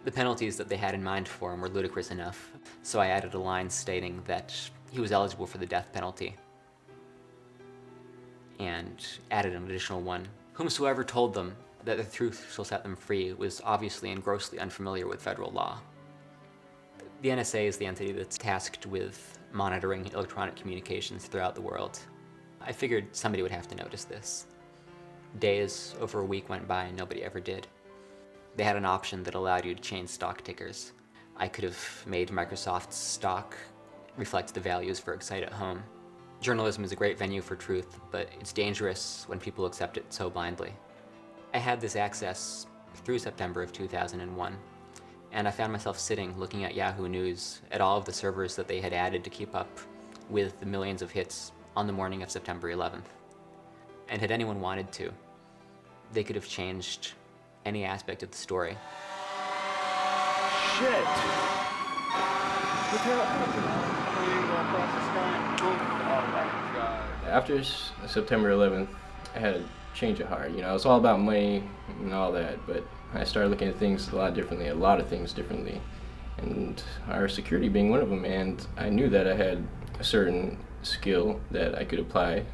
The penalties that they had in mind for him were ludicrous enough, so I added a line stating that he was eligible for the death penalty, and added an additional one. Whomsoever told them that the truth shall set them free was obviously and grossly unfamiliar with federal law. The NSA is the entity that's tasked with monitoring electronic communications throughout the world. I figured somebody would have to notice this. Days, over a week went by and nobody ever did. They had an option that allowed you to change stock tickers. I could have made Microsoft's stock reflect the values for Excite at Home. Journalism is a great venue for truth, but it's dangerous when people accept it so blindly. I had this access through September of 2001, and I found myself sitting looking at Yahoo News at all of the servers that they had added to keep up with the millions of hits on the morning of September 11th. And had anyone wanted to, they could have changed any aspect of the story.
Shit! Look how across the sky. Oh my God.
After September 11th, I had a change of heart. You know, it's all about money and all that, but I started looking at things a lot of things differently, and our security being one of them. And I knew that I had a certain skill that I could apply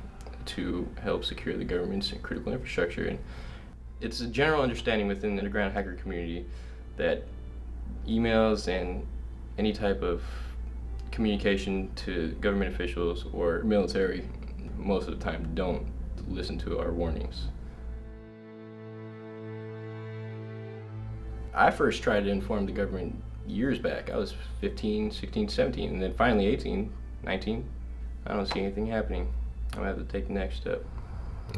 to help secure the government's critical infrastructure. And it's a general understanding within the underground hacker community that emails and any type of communication to government officials or military most of the time don't listen to our warnings. I first tried to inform the government years back. I was 15, 16, 17, and then finally 18, 19. I don't see anything happening. I'm gonna have to take the next step.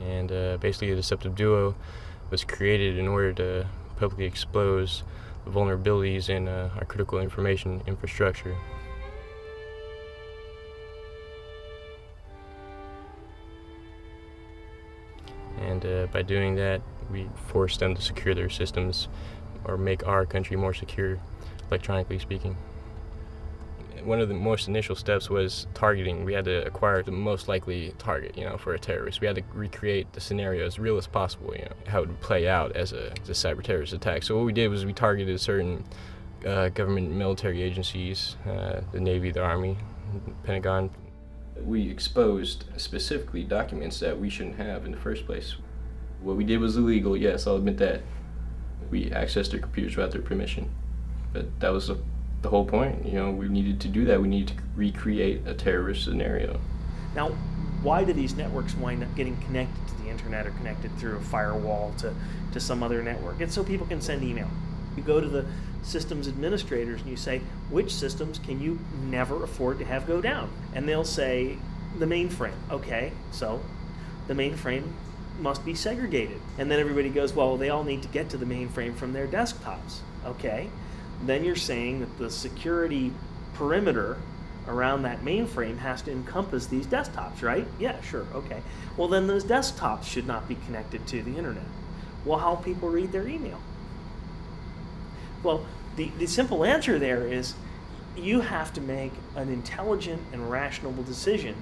And basically a deceptive duo was created in order to publicly expose the vulnerabilities in our critical information infrastructure. And by doing that, we forced them to secure their systems or make our country more secure, electronically speaking. One of the most initial steps was targeting. We had to acquire the most likely target, for a terrorist. We had to recreate the scenario as real as possible, how it would play out as a cyber terrorist attack. So what we did was we targeted certain government military agencies, the Navy, the Army, Pentagon.
We exposed specifically documents that we shouldn't have in the first place. What we did was illegal, yes, I'll admit that. We accessed their computers without their permission. But that was the whole point. We needed to do that. We needed to recreate a terrorist scenario.
Now, why do these networks wind up getting connected to the internet or connected through a firewall to some other network? It's so people can send email. You go to the systems administrators and you say, which systems can you never afford to have go down? And they'll say, the mainframe. Okay, so the mainframe must be segregated. And then everybody goes, well, they all need to get to the mainframe from their desktops. Okay, then you're saying that the security perimeter around that mainframe has to encompass these desktops, right? Yeah, sure, okay. Well, then those desktops should not be connected to the internet. Well, how people read their email? Well, the simple answer there is you have to make an intelligent and rational decision.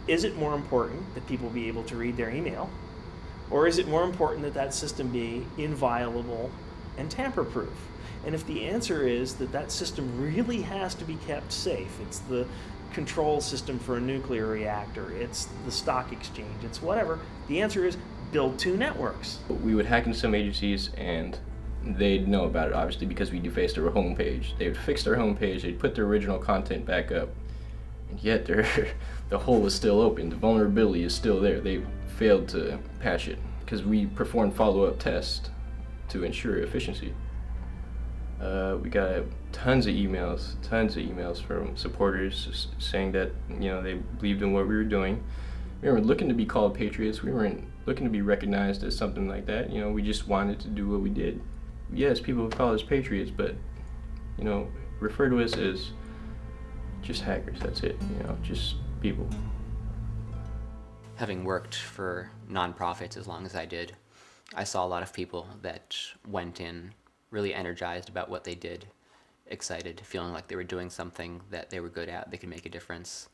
Is it more important that people be able to read their email, or is it more important that that system be inviolable and tamper-proof? And if the answer is that that system really has to be kept safe, it's the control system for a nuclear reactor, it's the stock exchange, it's whatever, the answer is build 2 networks.
We would hack into some agencies and they'd know about it, obviously, because we defaced their homepage. They would fix their homepage, they'd put their original content back up, and yet the hole is still open, the vulnerability is still there. They failed to patch it because we performed follow-up tests to ensure efficiency. We got tons of emails from supporters saying that, you know, they believed in what we were doing. We weren't looking to be called patriots. We weren't looking to be recognized as something like that. You know, we just wanted to do what we did. Yes, people would call us patriots, but, you know, refer to us as just hackers. That's it. You know, just people.
Having worked for nonprofits as long as I did, I saw a lot of people that went in really energized about what they did, excited, feeling like they were doing something that they were good at, they could make a difference,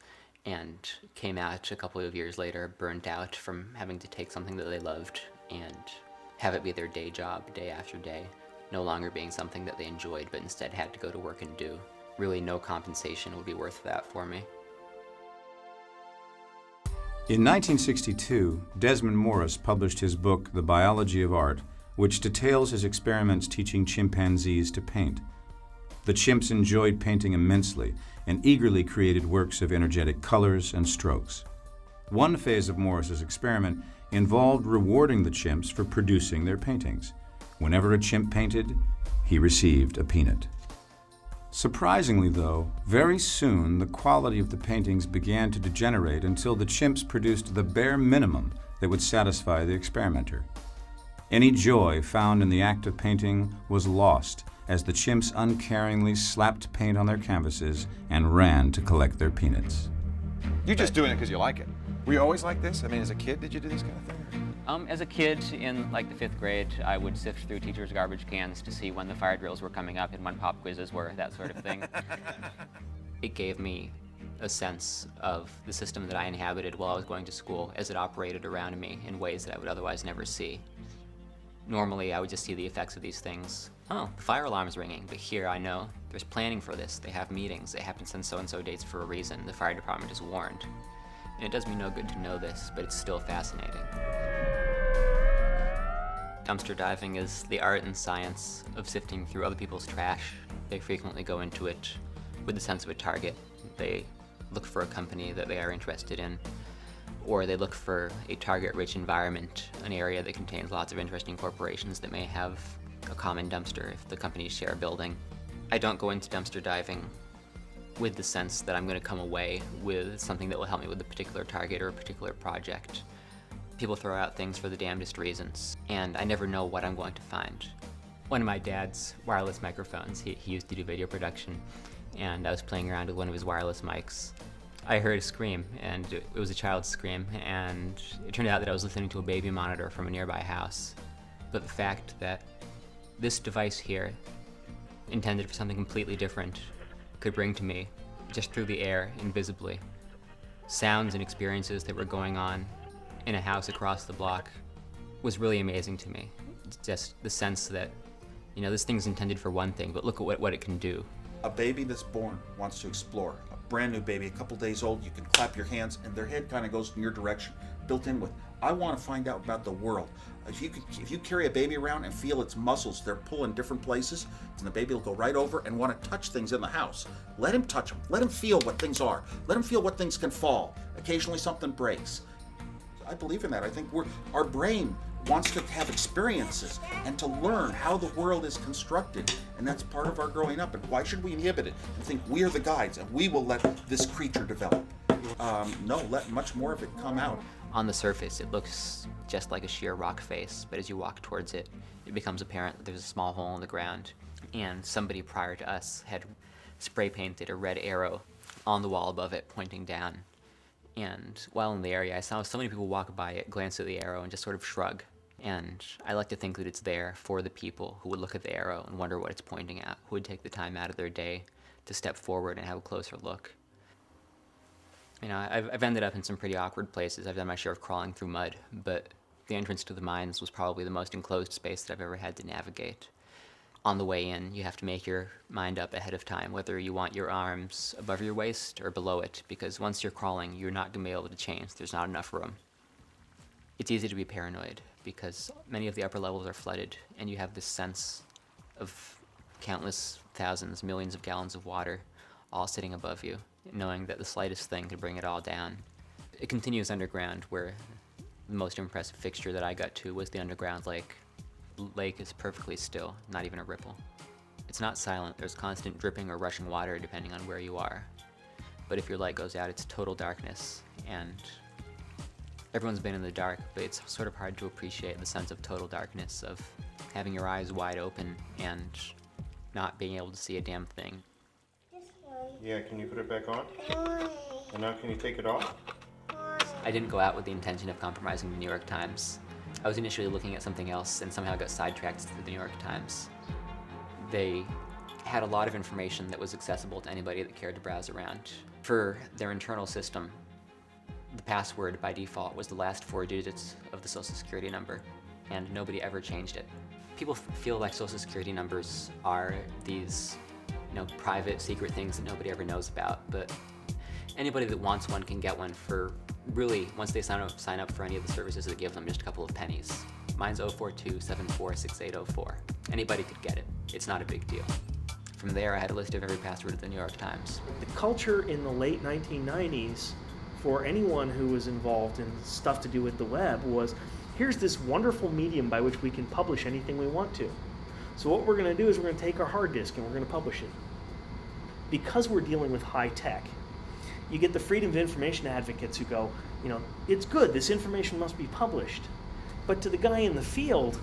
and came out a couple of years later burnt out from having to take something that they loved and have it be their day job day after day, no longer being something that they enjoyed but instead had to go to work and do. Really, no compensation would be worth that for me.
In 1962, Desmond Morris published his book, The Biology of Art, which details his experiments teaching chimpanzees to paint. The chimps enjoyed painting immensely and eagerly created works of energetic colors and strokes. One phase of Morris's experiment involved rewarding the chimps for producing their paintings. Whenever a chimp painted, he received a peanut. Surprisingly, though, very soon the quality of the paintings began to degenerate until the chimps produced the bare minimum that would satisfy the experimenter. Any joy found in the act of painting was lost as the chimps uncaringly slapped paint on their canvases and ran to collect their peanuts.
You're just doing it because you like it. Were you always like this? I mean, as a kid, did you do this kind of thing?
As a kid, in like the 5th grade, I would sift through teachers' garbage cans to see when the fire drills were coming up and when pop quizzes were, that sort of thing. It gave me a sense of the system that I inhabited while I was going to school as it operated around me in ways that I would otherwise never see. Normally, I would just see the effects of these things. Oh, the fire alarm is ringing, but here I know there's planning for this. They have meetings. They happen to send so-and-so dates for a reason. The fire department is warned. And it does me no good to know this, but it's still fascinating. Dumpster diving is the art and science of sifting through other people's trash. They frequently go into it with the sense of a target. They look for a company that they are interested in, or they look for a target-rich environment, an area that contains lots of interesting corporations that may have a common dumpster if the companies share a building. I don't go into dumpster diving with the sense that I'm going to come away with something that will help me with a particular target or a particular project. People throw out things for the damnedest reasons, and I never know what I'm going to find. One of my dad's wireless microphones, he used to do video production, and I was playing around with one of his wireless mics. I heard a scream, and it was a child's scream, and it turned out that I was listening to a baby monitor from a nearby house. But the fact that this device here, intended for something completely different, could bring to me, just through the air, invisibly, sounds and experiences that were going on in a house across the block was really amazing to me. It's just the sense that, you know, this thing's intended for one thing, but look at what it can do.
A baby that's born wants to explore. A brand new baby, a couple days old, you can clap your hands and their head kind of goes in your direction, built in with, I want to find out about the world. If you carry a baby around and feel its muscles, they're pulling different places, and the baby will go right over and want to touch things in the house. Let him touch them. Let him feel what things are. Let him feel what things can fall. Occasionally something breaks. I believe in that. I think our brain wants to have experiences and to learn how the world is constructed, and that's part of our growing up. And why should we inhibit it and think we are the guides and we will let this creature develop? No, let much more of it come out.
On the surface, it looks just like a sheer rock face, but as you walk towards it, it becomes apparent that there's a small hole in the ground, and somebody prior to us had spray painted a red arrow on the wall above it, pointing down. And while in the area, I saw so many people walk by it, glance at the arrow, and just sort of shrug. And I like to think that it's there for the people who would look at the arrow and wonder what it's pointing at, who would take the time out of their day to step forward and have a closer look. You know, I've ended up in some pretty awkward places. I've done my share of crawling through mud, but the entrance to the mines was probably the most enclosed space that I've ever had to navigate. on the way in, you have to make your mind up ahead of time whether you want your arms above your waist or below it, because once you're crawling, you're not going to be able to change. There's not enough room. It's easy to be paranoid because many of the upper levels are flooded, and you have this sense of countless thousands, millions of gallons of water all sitting above you, knowing that the slightest thing could bring it all down. It continues underground, where the most impressive fixture that I got to was the underground lake. The lake is perfectly still, not even a ripple. It's not silent, there's constant dripping or rushing water depending on where you are. But if your light goes out, it's total darkness, and everyone's been in the dark, but it's sort of hard to appreciate the sense of total darkness, of having your eyes wide open and not being able to see a damn thing.
Yeah, can you put it back on? And now can you take it off?
I didn't go out with the intention of compromising the New York Times. I was initially looking at something else and somehow got sidetracked to the New York Times. They had a lot of information that was accessible to anybody that cared to browse around. For their internal system, the password by default was the last 4 digits of the Social Security number, and nobody ever changed it. People feel like Social Security numbers are these, private, secret things that nobody ever knows about, but anybody that wants one can get one for really, once they sign up for any of the services that give them, just a couple of pennies. Mine's 042746804. Anybody could get it. It's not a big deal. From there, I had a list of every password of the New York Times.
The culture in the late 1990s for anyone who was involved in stuff to do with the web was, here's this wonderful medium by which we can publish anything we want to. So what we're going to do is we're going to take our hard disk and we're going to publish it. Because we're dealing with high tech, you get the freedom of information advocates who go, it's good, this information must be published. But to the guy in the field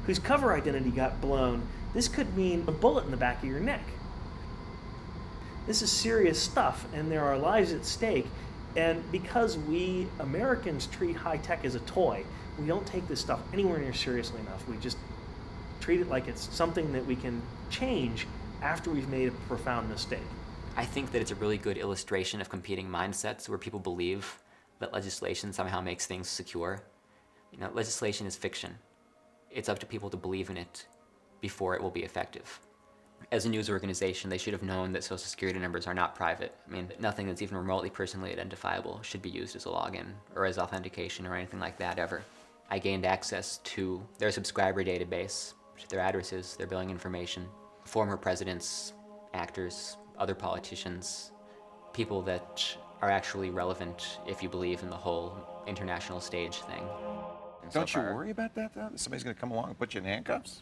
whose cover identity got blown, this could mean a bullet in the back of your neck. This is serious stuff, and there are lives at stake. And because we Americans treat high tech as a toy, we don't take this stuff anywhere near seriously enough. We just treat it like it's something that we can change after we've made a profound mistake.
I think that it's a really good illustration of competing mindsets where people believe that legislation somehow makes things secure. Legislation is fiction. It's up to people to believe in it before it will be effective. As a news organization, they should have known that Social Security numbers are not private. Nothing that's even remotely personally identifiable should be used as a login or as authentication or anything like that ever. I gained access to their subscriber database, their addresses, their billing information, former presidents, actors, other politicians, people that are actually relevant if you believe in the whole international stage thing.
Don't you worry about that, though? Somebody's going to come along and put you in handcuffs?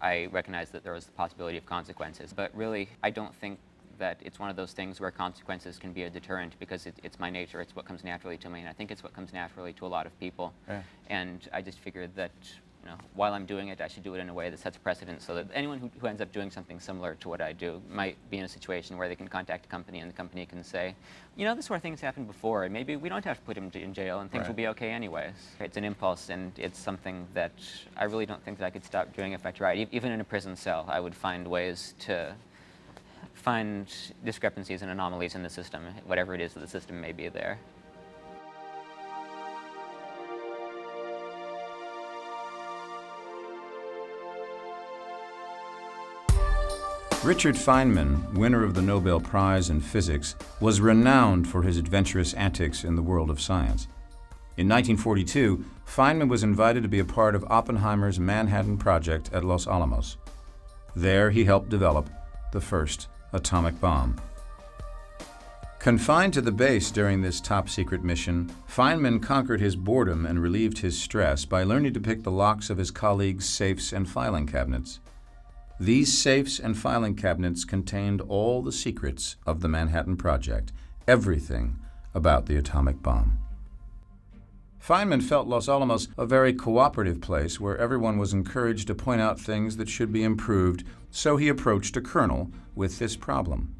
I recognize that there was the possibility of consequences, but really, I don't think that it's one of those things where consequences can be a deterrent, because it's my nature, it's what comes naturally to me, and I think it's what comes naturally to a lot of people.
Yeah.
And I just figured that while I'm doing it, I should do it in a way that sets precedent so that anyone who ends up doing something similar to what I do might be in a situation where they can contact a company and the company can say, this sort of thing's happened before, and maybe we don't have to put him in jail and things will be okay anyways. It's an impulse, and it's something that I really don't think that I could stop doing if I tried. Even in a prison cell, I would find ways to find discrepancies and anomalies in the system, whatever it is that the system may be there.
Richard Feynman, winner of the Nobel Prize in Physics, was renowned for his adventurous antics in the world of science. In 1942, Feynman was invited to be a part of Oppenheimer's Manhattan Project at Los Alamos. There, he helped develop the first atomic bomb. Confined to the base during this top-secret mission, Feynman conquered his boredom and relieved his stress by learning to pick the locks of his colleagues' safes and filing cabinets. These safes and filing cabinets contained all the secrets of the Manhattan Project, everything about the atomic bomb. Feynman felt Los Alamos a very cooperative place where everyone was encouraged to point out things that should be improved, so he approached a colonel with this problem.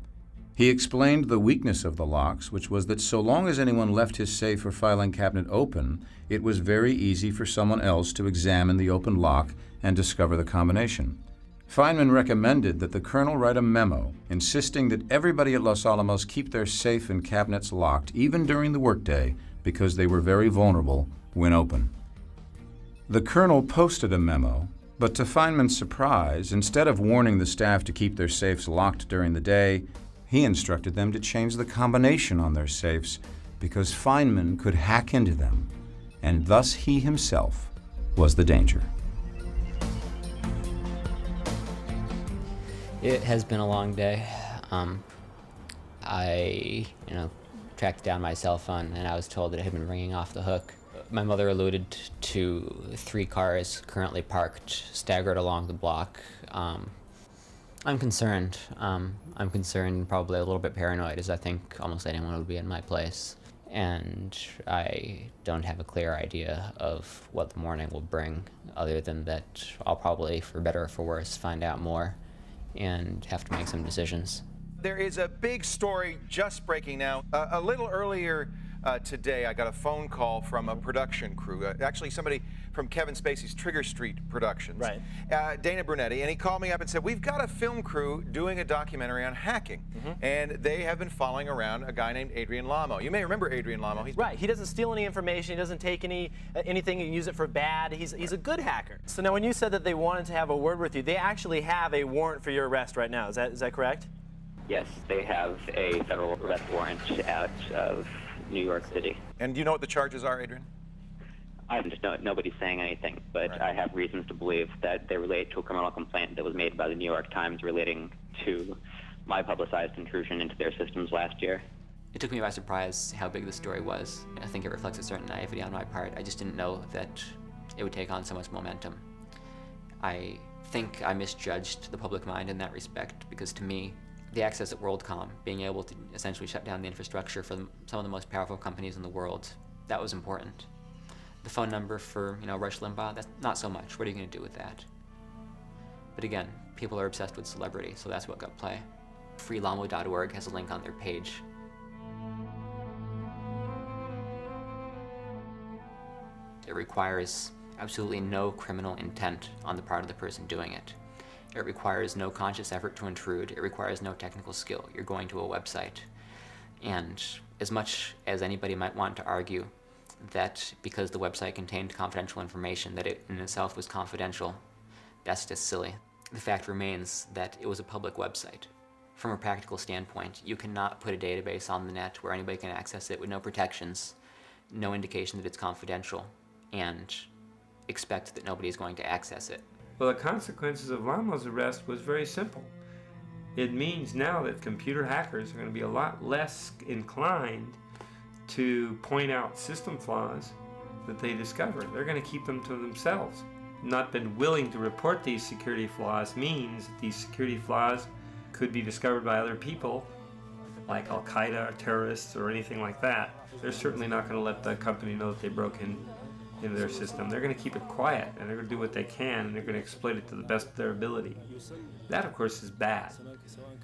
He explained the weakness of the locks, which was that so long as anyone left his safe or filing cabinet open, it was very easy for someone else to examine the open lock and discover the combination. Feynman recommended that the colonel write a memo insisting that everybody at Los Alamos keep their safe and cabinets locked, even during the workday, because they were very vulnerable when open. The colonel posted a memo, But to Feynman's surprise, instead of warning the staff to keep their safes locked during the day, he instructed them to change the combination on their safes because Feynman could hack into them, and thus he himself was the danger.
It has been a long day. I, tracked down my cell phone and I was told that it had been ringing off the hook. My mother alluded to 3 cars currently parked, staggered along the block. I'm concerned. I'm concerned, probably a little bit paranoid, as I think almost anyone would be in my place. And I don't have a clear idea of what the morning will bring, other than that I'll probably, for better or for worse, find out more and have to make some decisions.
There is a big story just breaking now. A little earlier today, I got a phone call from a production crew, actually somebody from Kevin Spacey's Trigger Street Productions, right. Dana Brunetti, and he called me up and said, we've got a film crew doing a documentary on hacking, and they have been following around a guy named Adrian Lamo. You may remember Adrian Lamo. He's
right, he doesn't steal any information, he doesn't take anything and use it for bad. He's a good hacker. So now when you said that they wanted to have a word with you, they actually have a warrant for your arrest right now, is that correct?
Yes, they have a federal arrest warrant out of New York City.
And do you know what the charges are, Adrian?
I just know nobody's saying anything, but right. I have reasons to believe that they relate to a criminal complaint that was made by the New York Times relating to my publicized intrusion into their systems last year. It took me by surprise how big the story was. I think it reflects a certain naivety on my part. I just didn't know that it would take on so much momentum. I think I misjudged the public mind in that respect, because to me, the access at WorldCom, being able to essentially shut down the infrastructure for some of the most powerful companies in the world, that was important. The phone number for, Rush Limbaugh, that's not so much. What are you going to do with that? But again, people are obsessed with celebrity, so that's what got play. freelamo.org has a link on their page. It requires absolutely no criminal intent on the part of the person doing it. It requires no conscious effort to intrude. It requires no technical skill. You're going to a website. And as much as anybody might want to argue that because the website contained confidential information, that it in itself was confidential, that's just silly. The fact remains that it was a public website. From a practical standpoint, you cannot put a database on the net where anybody can access it with no protections, no indication that it's confidential, and expect that nobody's going to access it.
Well, the consequences of Lamo's arrest was very simple. It means now that computer hackers are going to be a lot less inclined to point out system flaws that they discover. They're going to keep them to themselves. Not been willing to report these security flaws means that these security flaws could be discovered by other people, like Al-Qaeda or terrorists or anything like that. They're certainly not going to let the company know that they broke into their system. They're going to keep it quiet, and they're going to do what they can, and they're going to exploit it to the best of their ability. That, of course, is bad.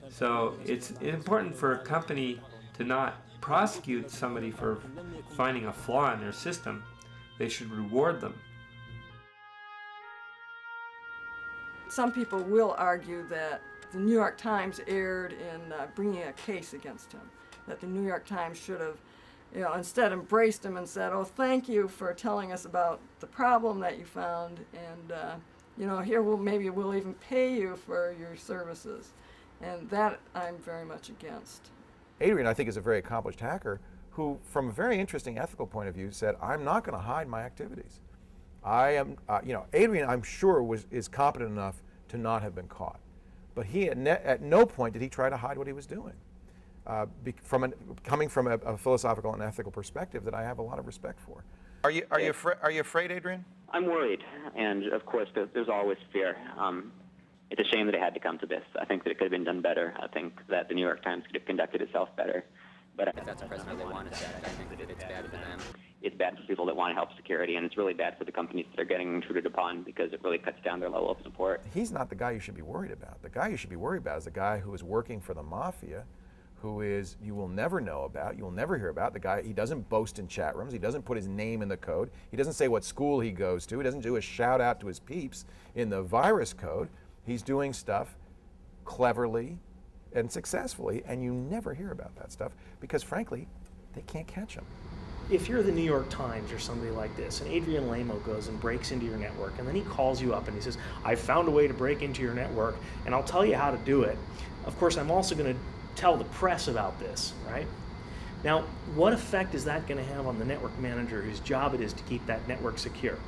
So it's important for a company to not prosecute somebody for finding a flaw in their system. They should reward them.
Some people will argue that the New York Times erred in bringing a case against him, that the New York Times should have instead embraced him and said, oh, thank you for telling us about the problem that you found, and here maybe we'll even pay you for your services. And that I'm very much against.
Adrian, I think, is a very accomplished hacker who, from a very interesting ethical point of view, said, I'm not going to hide my activities. I am, Adrian, I'm sure, is competent enough to not have been caught. But he, at no point did he try to hide what he was doing. Coming from a philosophical and ethical perspective that I have a lot of respect for. Are you afraid, Adrian?
I'm worried, and of course there's always fear. It's a shame that it had to come to this. I think that it could have been done better. I think that the New York Times could have conducted itself better. But if that's the precedent they want to set, I think that it's bad for them. It's bad for people that want to help security, and it's really bad for the companies that are getting intruded upon because it really cuts down their level of support.
He's not the guy you should be worried about. The guy you should be worried about is the guy who is working for the mafia, who is, you will never know about, you will never hear about. The guy, he doesn't boast in chat rooms, he doesn't put his name in the code, he doesn't say what school he goes to, he doesn't do a shout out to his peeps in the virus code. He's doing stuff cleverly and successfully, and you never hear about that stuff because, frankly, they can't catch him.
if you're the New York Times or somebody like this, and Adrian Lamo goes and breaks into your network, and then he calls you up and he says, I found a way to break into your network, and I'll tell you how to do it. Of course, I'm also going to tell the press about this, right? Now, what effect is that going to have on the network manager whose job it is to keep that network secure?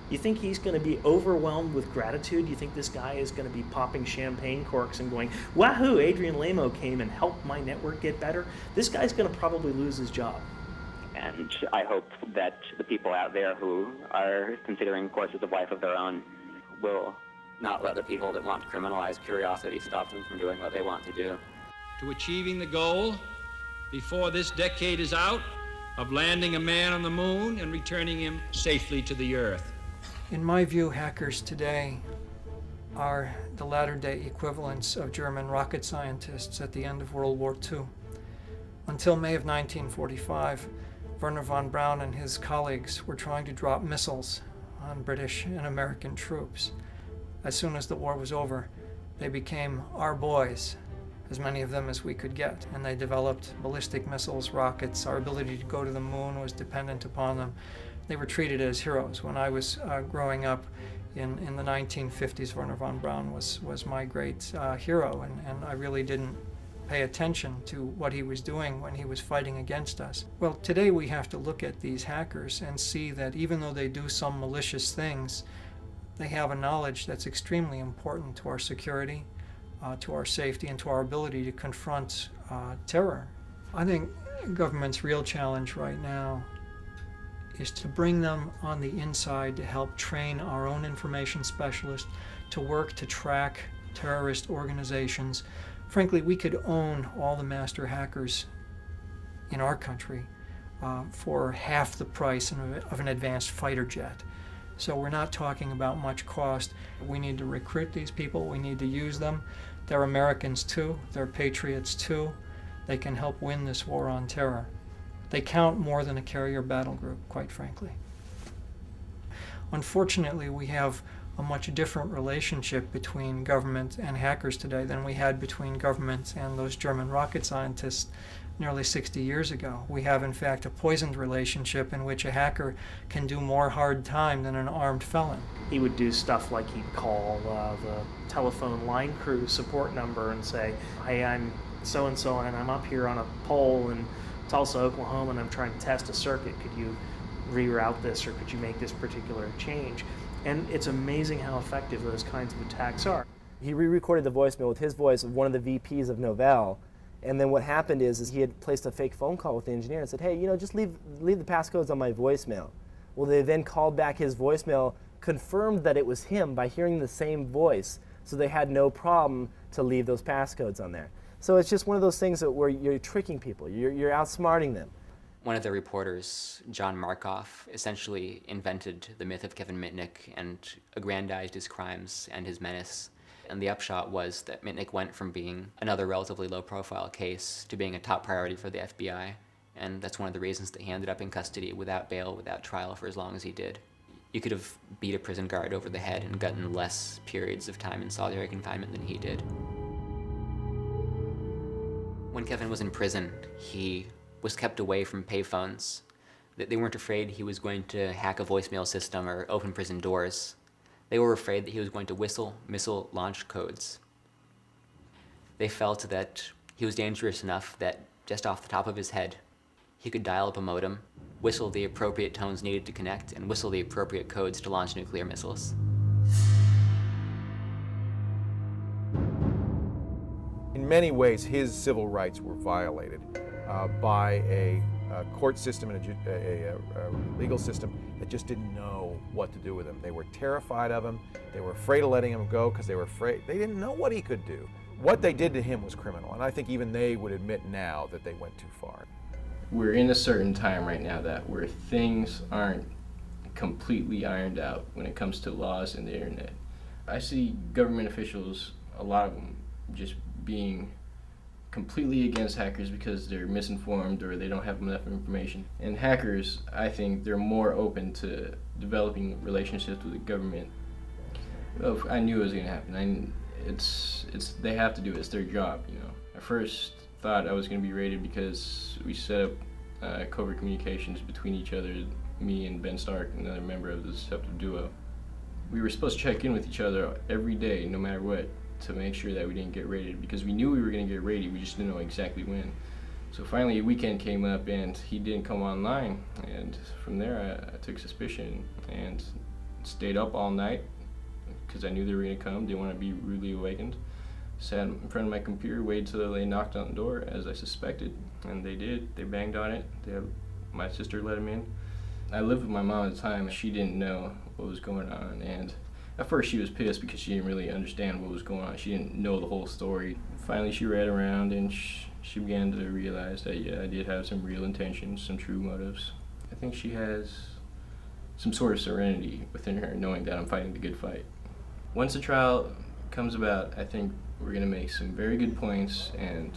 You think he's going to be overwhelmed with gratitude? You think this guy is going to be popping champagne corks and going, wahoo, Adrian Lamo came and helped my network get better? This guy's going to probably lose his job.
And I hope that the people out there who are considering courses of life of their own will
Not let the people that want to criminalize curiosity stop them from doing what they want to do.
To achieving the goal, before this decade is out, of landing a man on the moon and returning him safely to the Earth.
In my view, hackers today are the latter-day equivalents of German rocket scientists at the end of World War II. Until May of 1945, Wernher von Braun and his colleagues were trying to drop missiles on British and American troops. As soon as the war was over, they became our boys, as many of them as we could get, and they developed ballistic missiles, rockets. Our ability to go to the moon was dependent upon them. They were treated as heroes. When I was growing up in the 1950s, Wernher von Braun was my great hero, and I really didn't pay attention to what he was doing when he was fighting against us. Well, today we have to look at these hackers and see that even though they do some malicious things, they have a knowledge that's extremely important to our security, to our safety, and to our ability to confront terror. I think government's real challenge right now is to bring them on the inside to help train our own information specialists to work to track terrorist organizations. Frankly, we could own all the master hackers in our country for half the price of an advanced fighter jet. So we're not talking about much cost. We need to recruit these people. We need to use them. They're Americans too. They're patriots too. They can help win this war on terror. They count more than a carrier battle group, quite frankly. Unfortunately, we have a much different relationship between government and hackers today than we had between government and those German rocket scientists nearly 60 years ago. We have, in fact, a poisoned relationship in which a hacker can do more hard time than an armed felon.
He would do stuff like he'd call the telephone line crew support number and say, hey, I'm so-and-so and I'm up here on a pole in Tulsa, Oklahoma, and I'm trying to test a circuit. Could you reroute this, or could you make this particular change? And it's amazing how effective those kinds of attacks are.
He re-recorded the voicemail with his voice of one of the VPs of Novell, and then what happened is he had placed a fake phone call with the engineer and said, hey, just leave the passcodes on my voicemail. Well, they then called back his voicemail, confirmed that it was him by hearing the same voice, so they had no problem to leave those passcodes on there. So it's just one of those things where you're tricking people, you're outsmarting them.
One of the reporters, John Markoff, essentially invented the myth of Kevin Mitnick and aggrandized his crimes and his menace. And the upshot was that Mitnick went from being another relatively low-profile case to being a top priority for the FBI. And that's one of the reasons that he ended up in custody without bail, without trial for as long as he did. You could have beat a prison guard over the head and gotten less periods of time in solitary confinement than he did. When Kevin was in prison, he was kept away from payphones. They weren't afraid he was going to hack a voicemail system or open prison doors. They were afraid that he was going to whistle missile launch codes. They felt that he was dangerous enough that just off the top of his head, he could dial up a modem, whistle the appropriate tones needed to connect, and whistle the appropriate codes to launch nuclear missiles.
In many ways, his civil rights were violated by a court system and a legal system that just didn't know what to do with him. They were terrified of him. They were afraid of letting him go because they were afraid. They didn't know what he could do. What they did to him was criminal, and I think even they would admit now that they went too far.
We're in a certain time right now where things aren't completely ironed out when it comes to laws and the internet. I see government officials, a lot of them, just being completely against hackers because they're misinformed or they don't have enough information. And hackers, I think they're more open to developing relationships with the government. Well, I knew it was going to happen. They have to do it. It's their job, I first thought I was going to be raided because we set up covert communications between each other, me and Ben Stark, another member of the Deceptive Duo. We were supposed to check in with each other every day, no matter what, to make sure that we didn't get raided, because we knew we were going to get raided, we just didn't know exactly when. So finally a weekend came up and he didn't come online, and from there I took suspicion and stayed up all night because I knew they were going to come, didn't want to be rudely awakened. Sat in front of my computer, waited till they knocked on the door as I suspected, and they did. They banged on it. My sister let them in. I lived with my mom at the time, and she didn't know what was going on, and at first she was pissed because she didn't really understand what was going on. She didn't know the whole story. Finally she read around and she began to realize that, yeah, I did have some real intentions, some true motives. I think she has some sort of serenity within her, knowing that I'm fighting the good fight. Once the trial comes about, I think we're going to make some very good points, and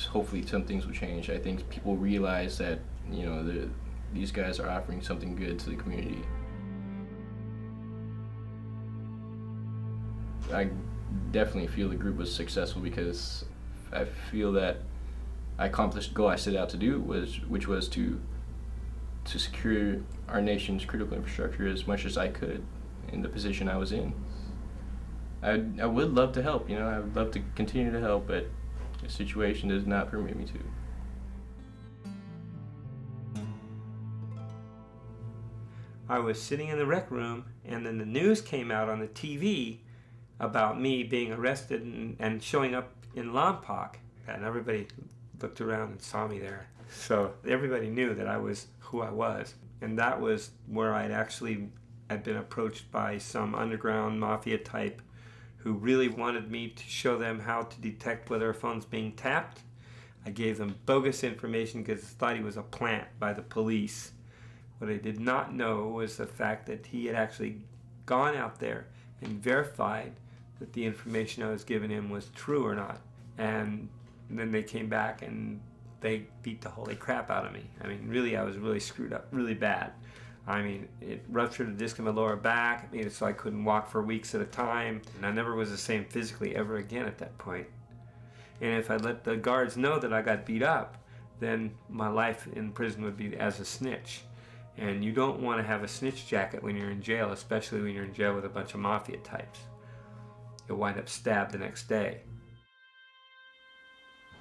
hopefully some things will change. I think people realize that, you know, these guys are offering something good to the community. I definitely feel the group was successful because I feel that I accomplished the goal I set out to do, which was to secure our nation's critical infrastructure as much as I could in the position I was in. I would love to help, you know, I would love to continue to help, but the situation does not permit me to.
I was sitting in the rec room, and then the news came out on the TV about me being arrested and showing up in Lompoc, and everybody looked around and saw me there. So everybody knew that I was who I was, and that was where I'd been approached by some underground mafia type who really wanted me to show them how to detect whether a phone's being tapped. I gave them bogus information because I thought he was a plant by the police. What I did not know was the fact that he had actually gone out there and verified that the information I was giving him was true or not. And then they came back and they beat the holy crap out of me. I mean, really, I was really screwed up, really bad. I mean, it ruptured a disc in my lower back. It made it so I couldn't walk for weeks at a time. And I never was the same physically ever again at that point. And if I let the guards know that I got beat up, then my life in prison would be as a snitch. And you don't want to have a snitch jacket when you're in jail, especially when you're in jail with a bunch of mafia types. You'll wind up stabbed the next day.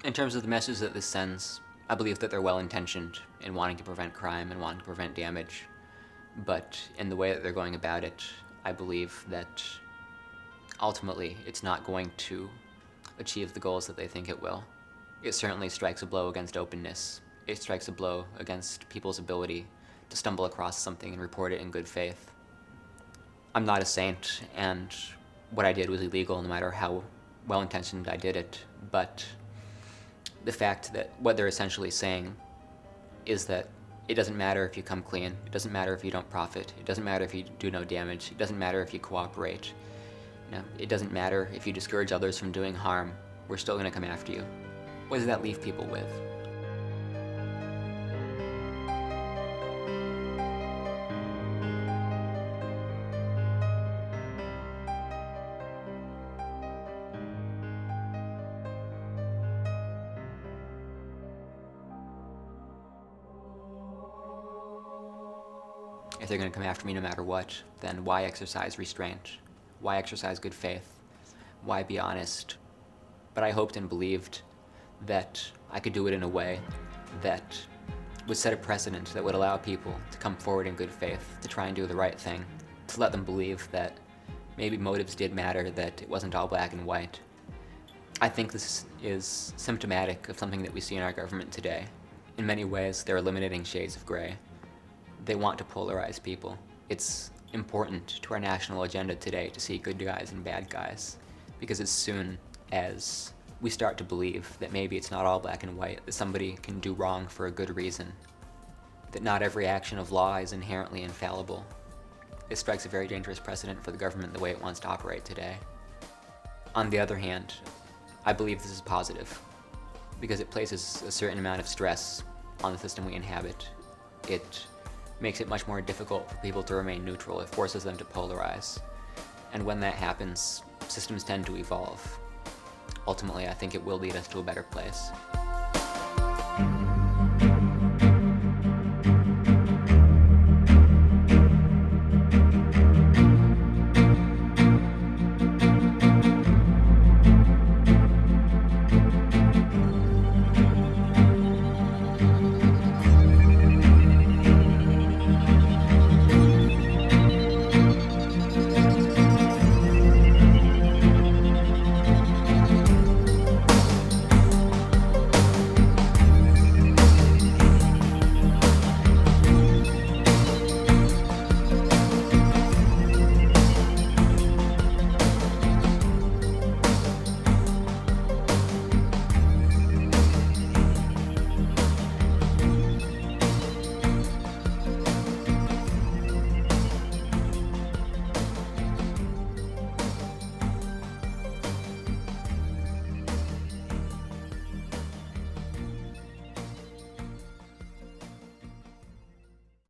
In terms of the message that this sends, I believe that they're well-intentioned in wanting to prevent crime and wanting to prevent damage. But in the way that they're going about it, I believe that ultimately it's not going to achieve the goals that they think it will. It certainly strikes a blow against openness. It strikes a blow against people's ability to stumble across something and report it in good faith. I'm not a saint, and what I did was illegal no matter how well-intentioned I did it, but the fact that what they're essentially saying is that it doesn't matter if you come clean, it doesn't matter if you don't profit, it doesn't matter if you do no damage, it doesn't matter if you cooperate, it doesn't matter if you discourage others from doing harm, we're still going to come after you. What does that leave people with? If they're going to come after me no matter what, then why exercise restraint? Why exercise good faith? Why be honest? But I hoped and believed that I could do it in a way that would set a precedent that would allow people to come forward in good faith, to try and do the right thing, to let them believe that maybe motives did matter, that it wasn't all black and white. I think this is symptomatic of something that we see in our government today. In many ways, they're eliminating shades of gray. They want to polarize people. It's important to our national agenda today to see good guys and bad guys, because as soon as we start to believe that maybe it's not all black and white, that somebody can do wrong for a good reason, that not every action of law is inherently infallible, it strikes a very dangerous precedent for the government the way it wants to operate today. On the other hand, I believe this is positive, because it places a certain amount of stress on the system we inhabit. It makes it much more difficult for people to remain neutral. It forces them to polarize. And when that happens, systems tend to evolve. Ultimately, I think it will lead us to a better place.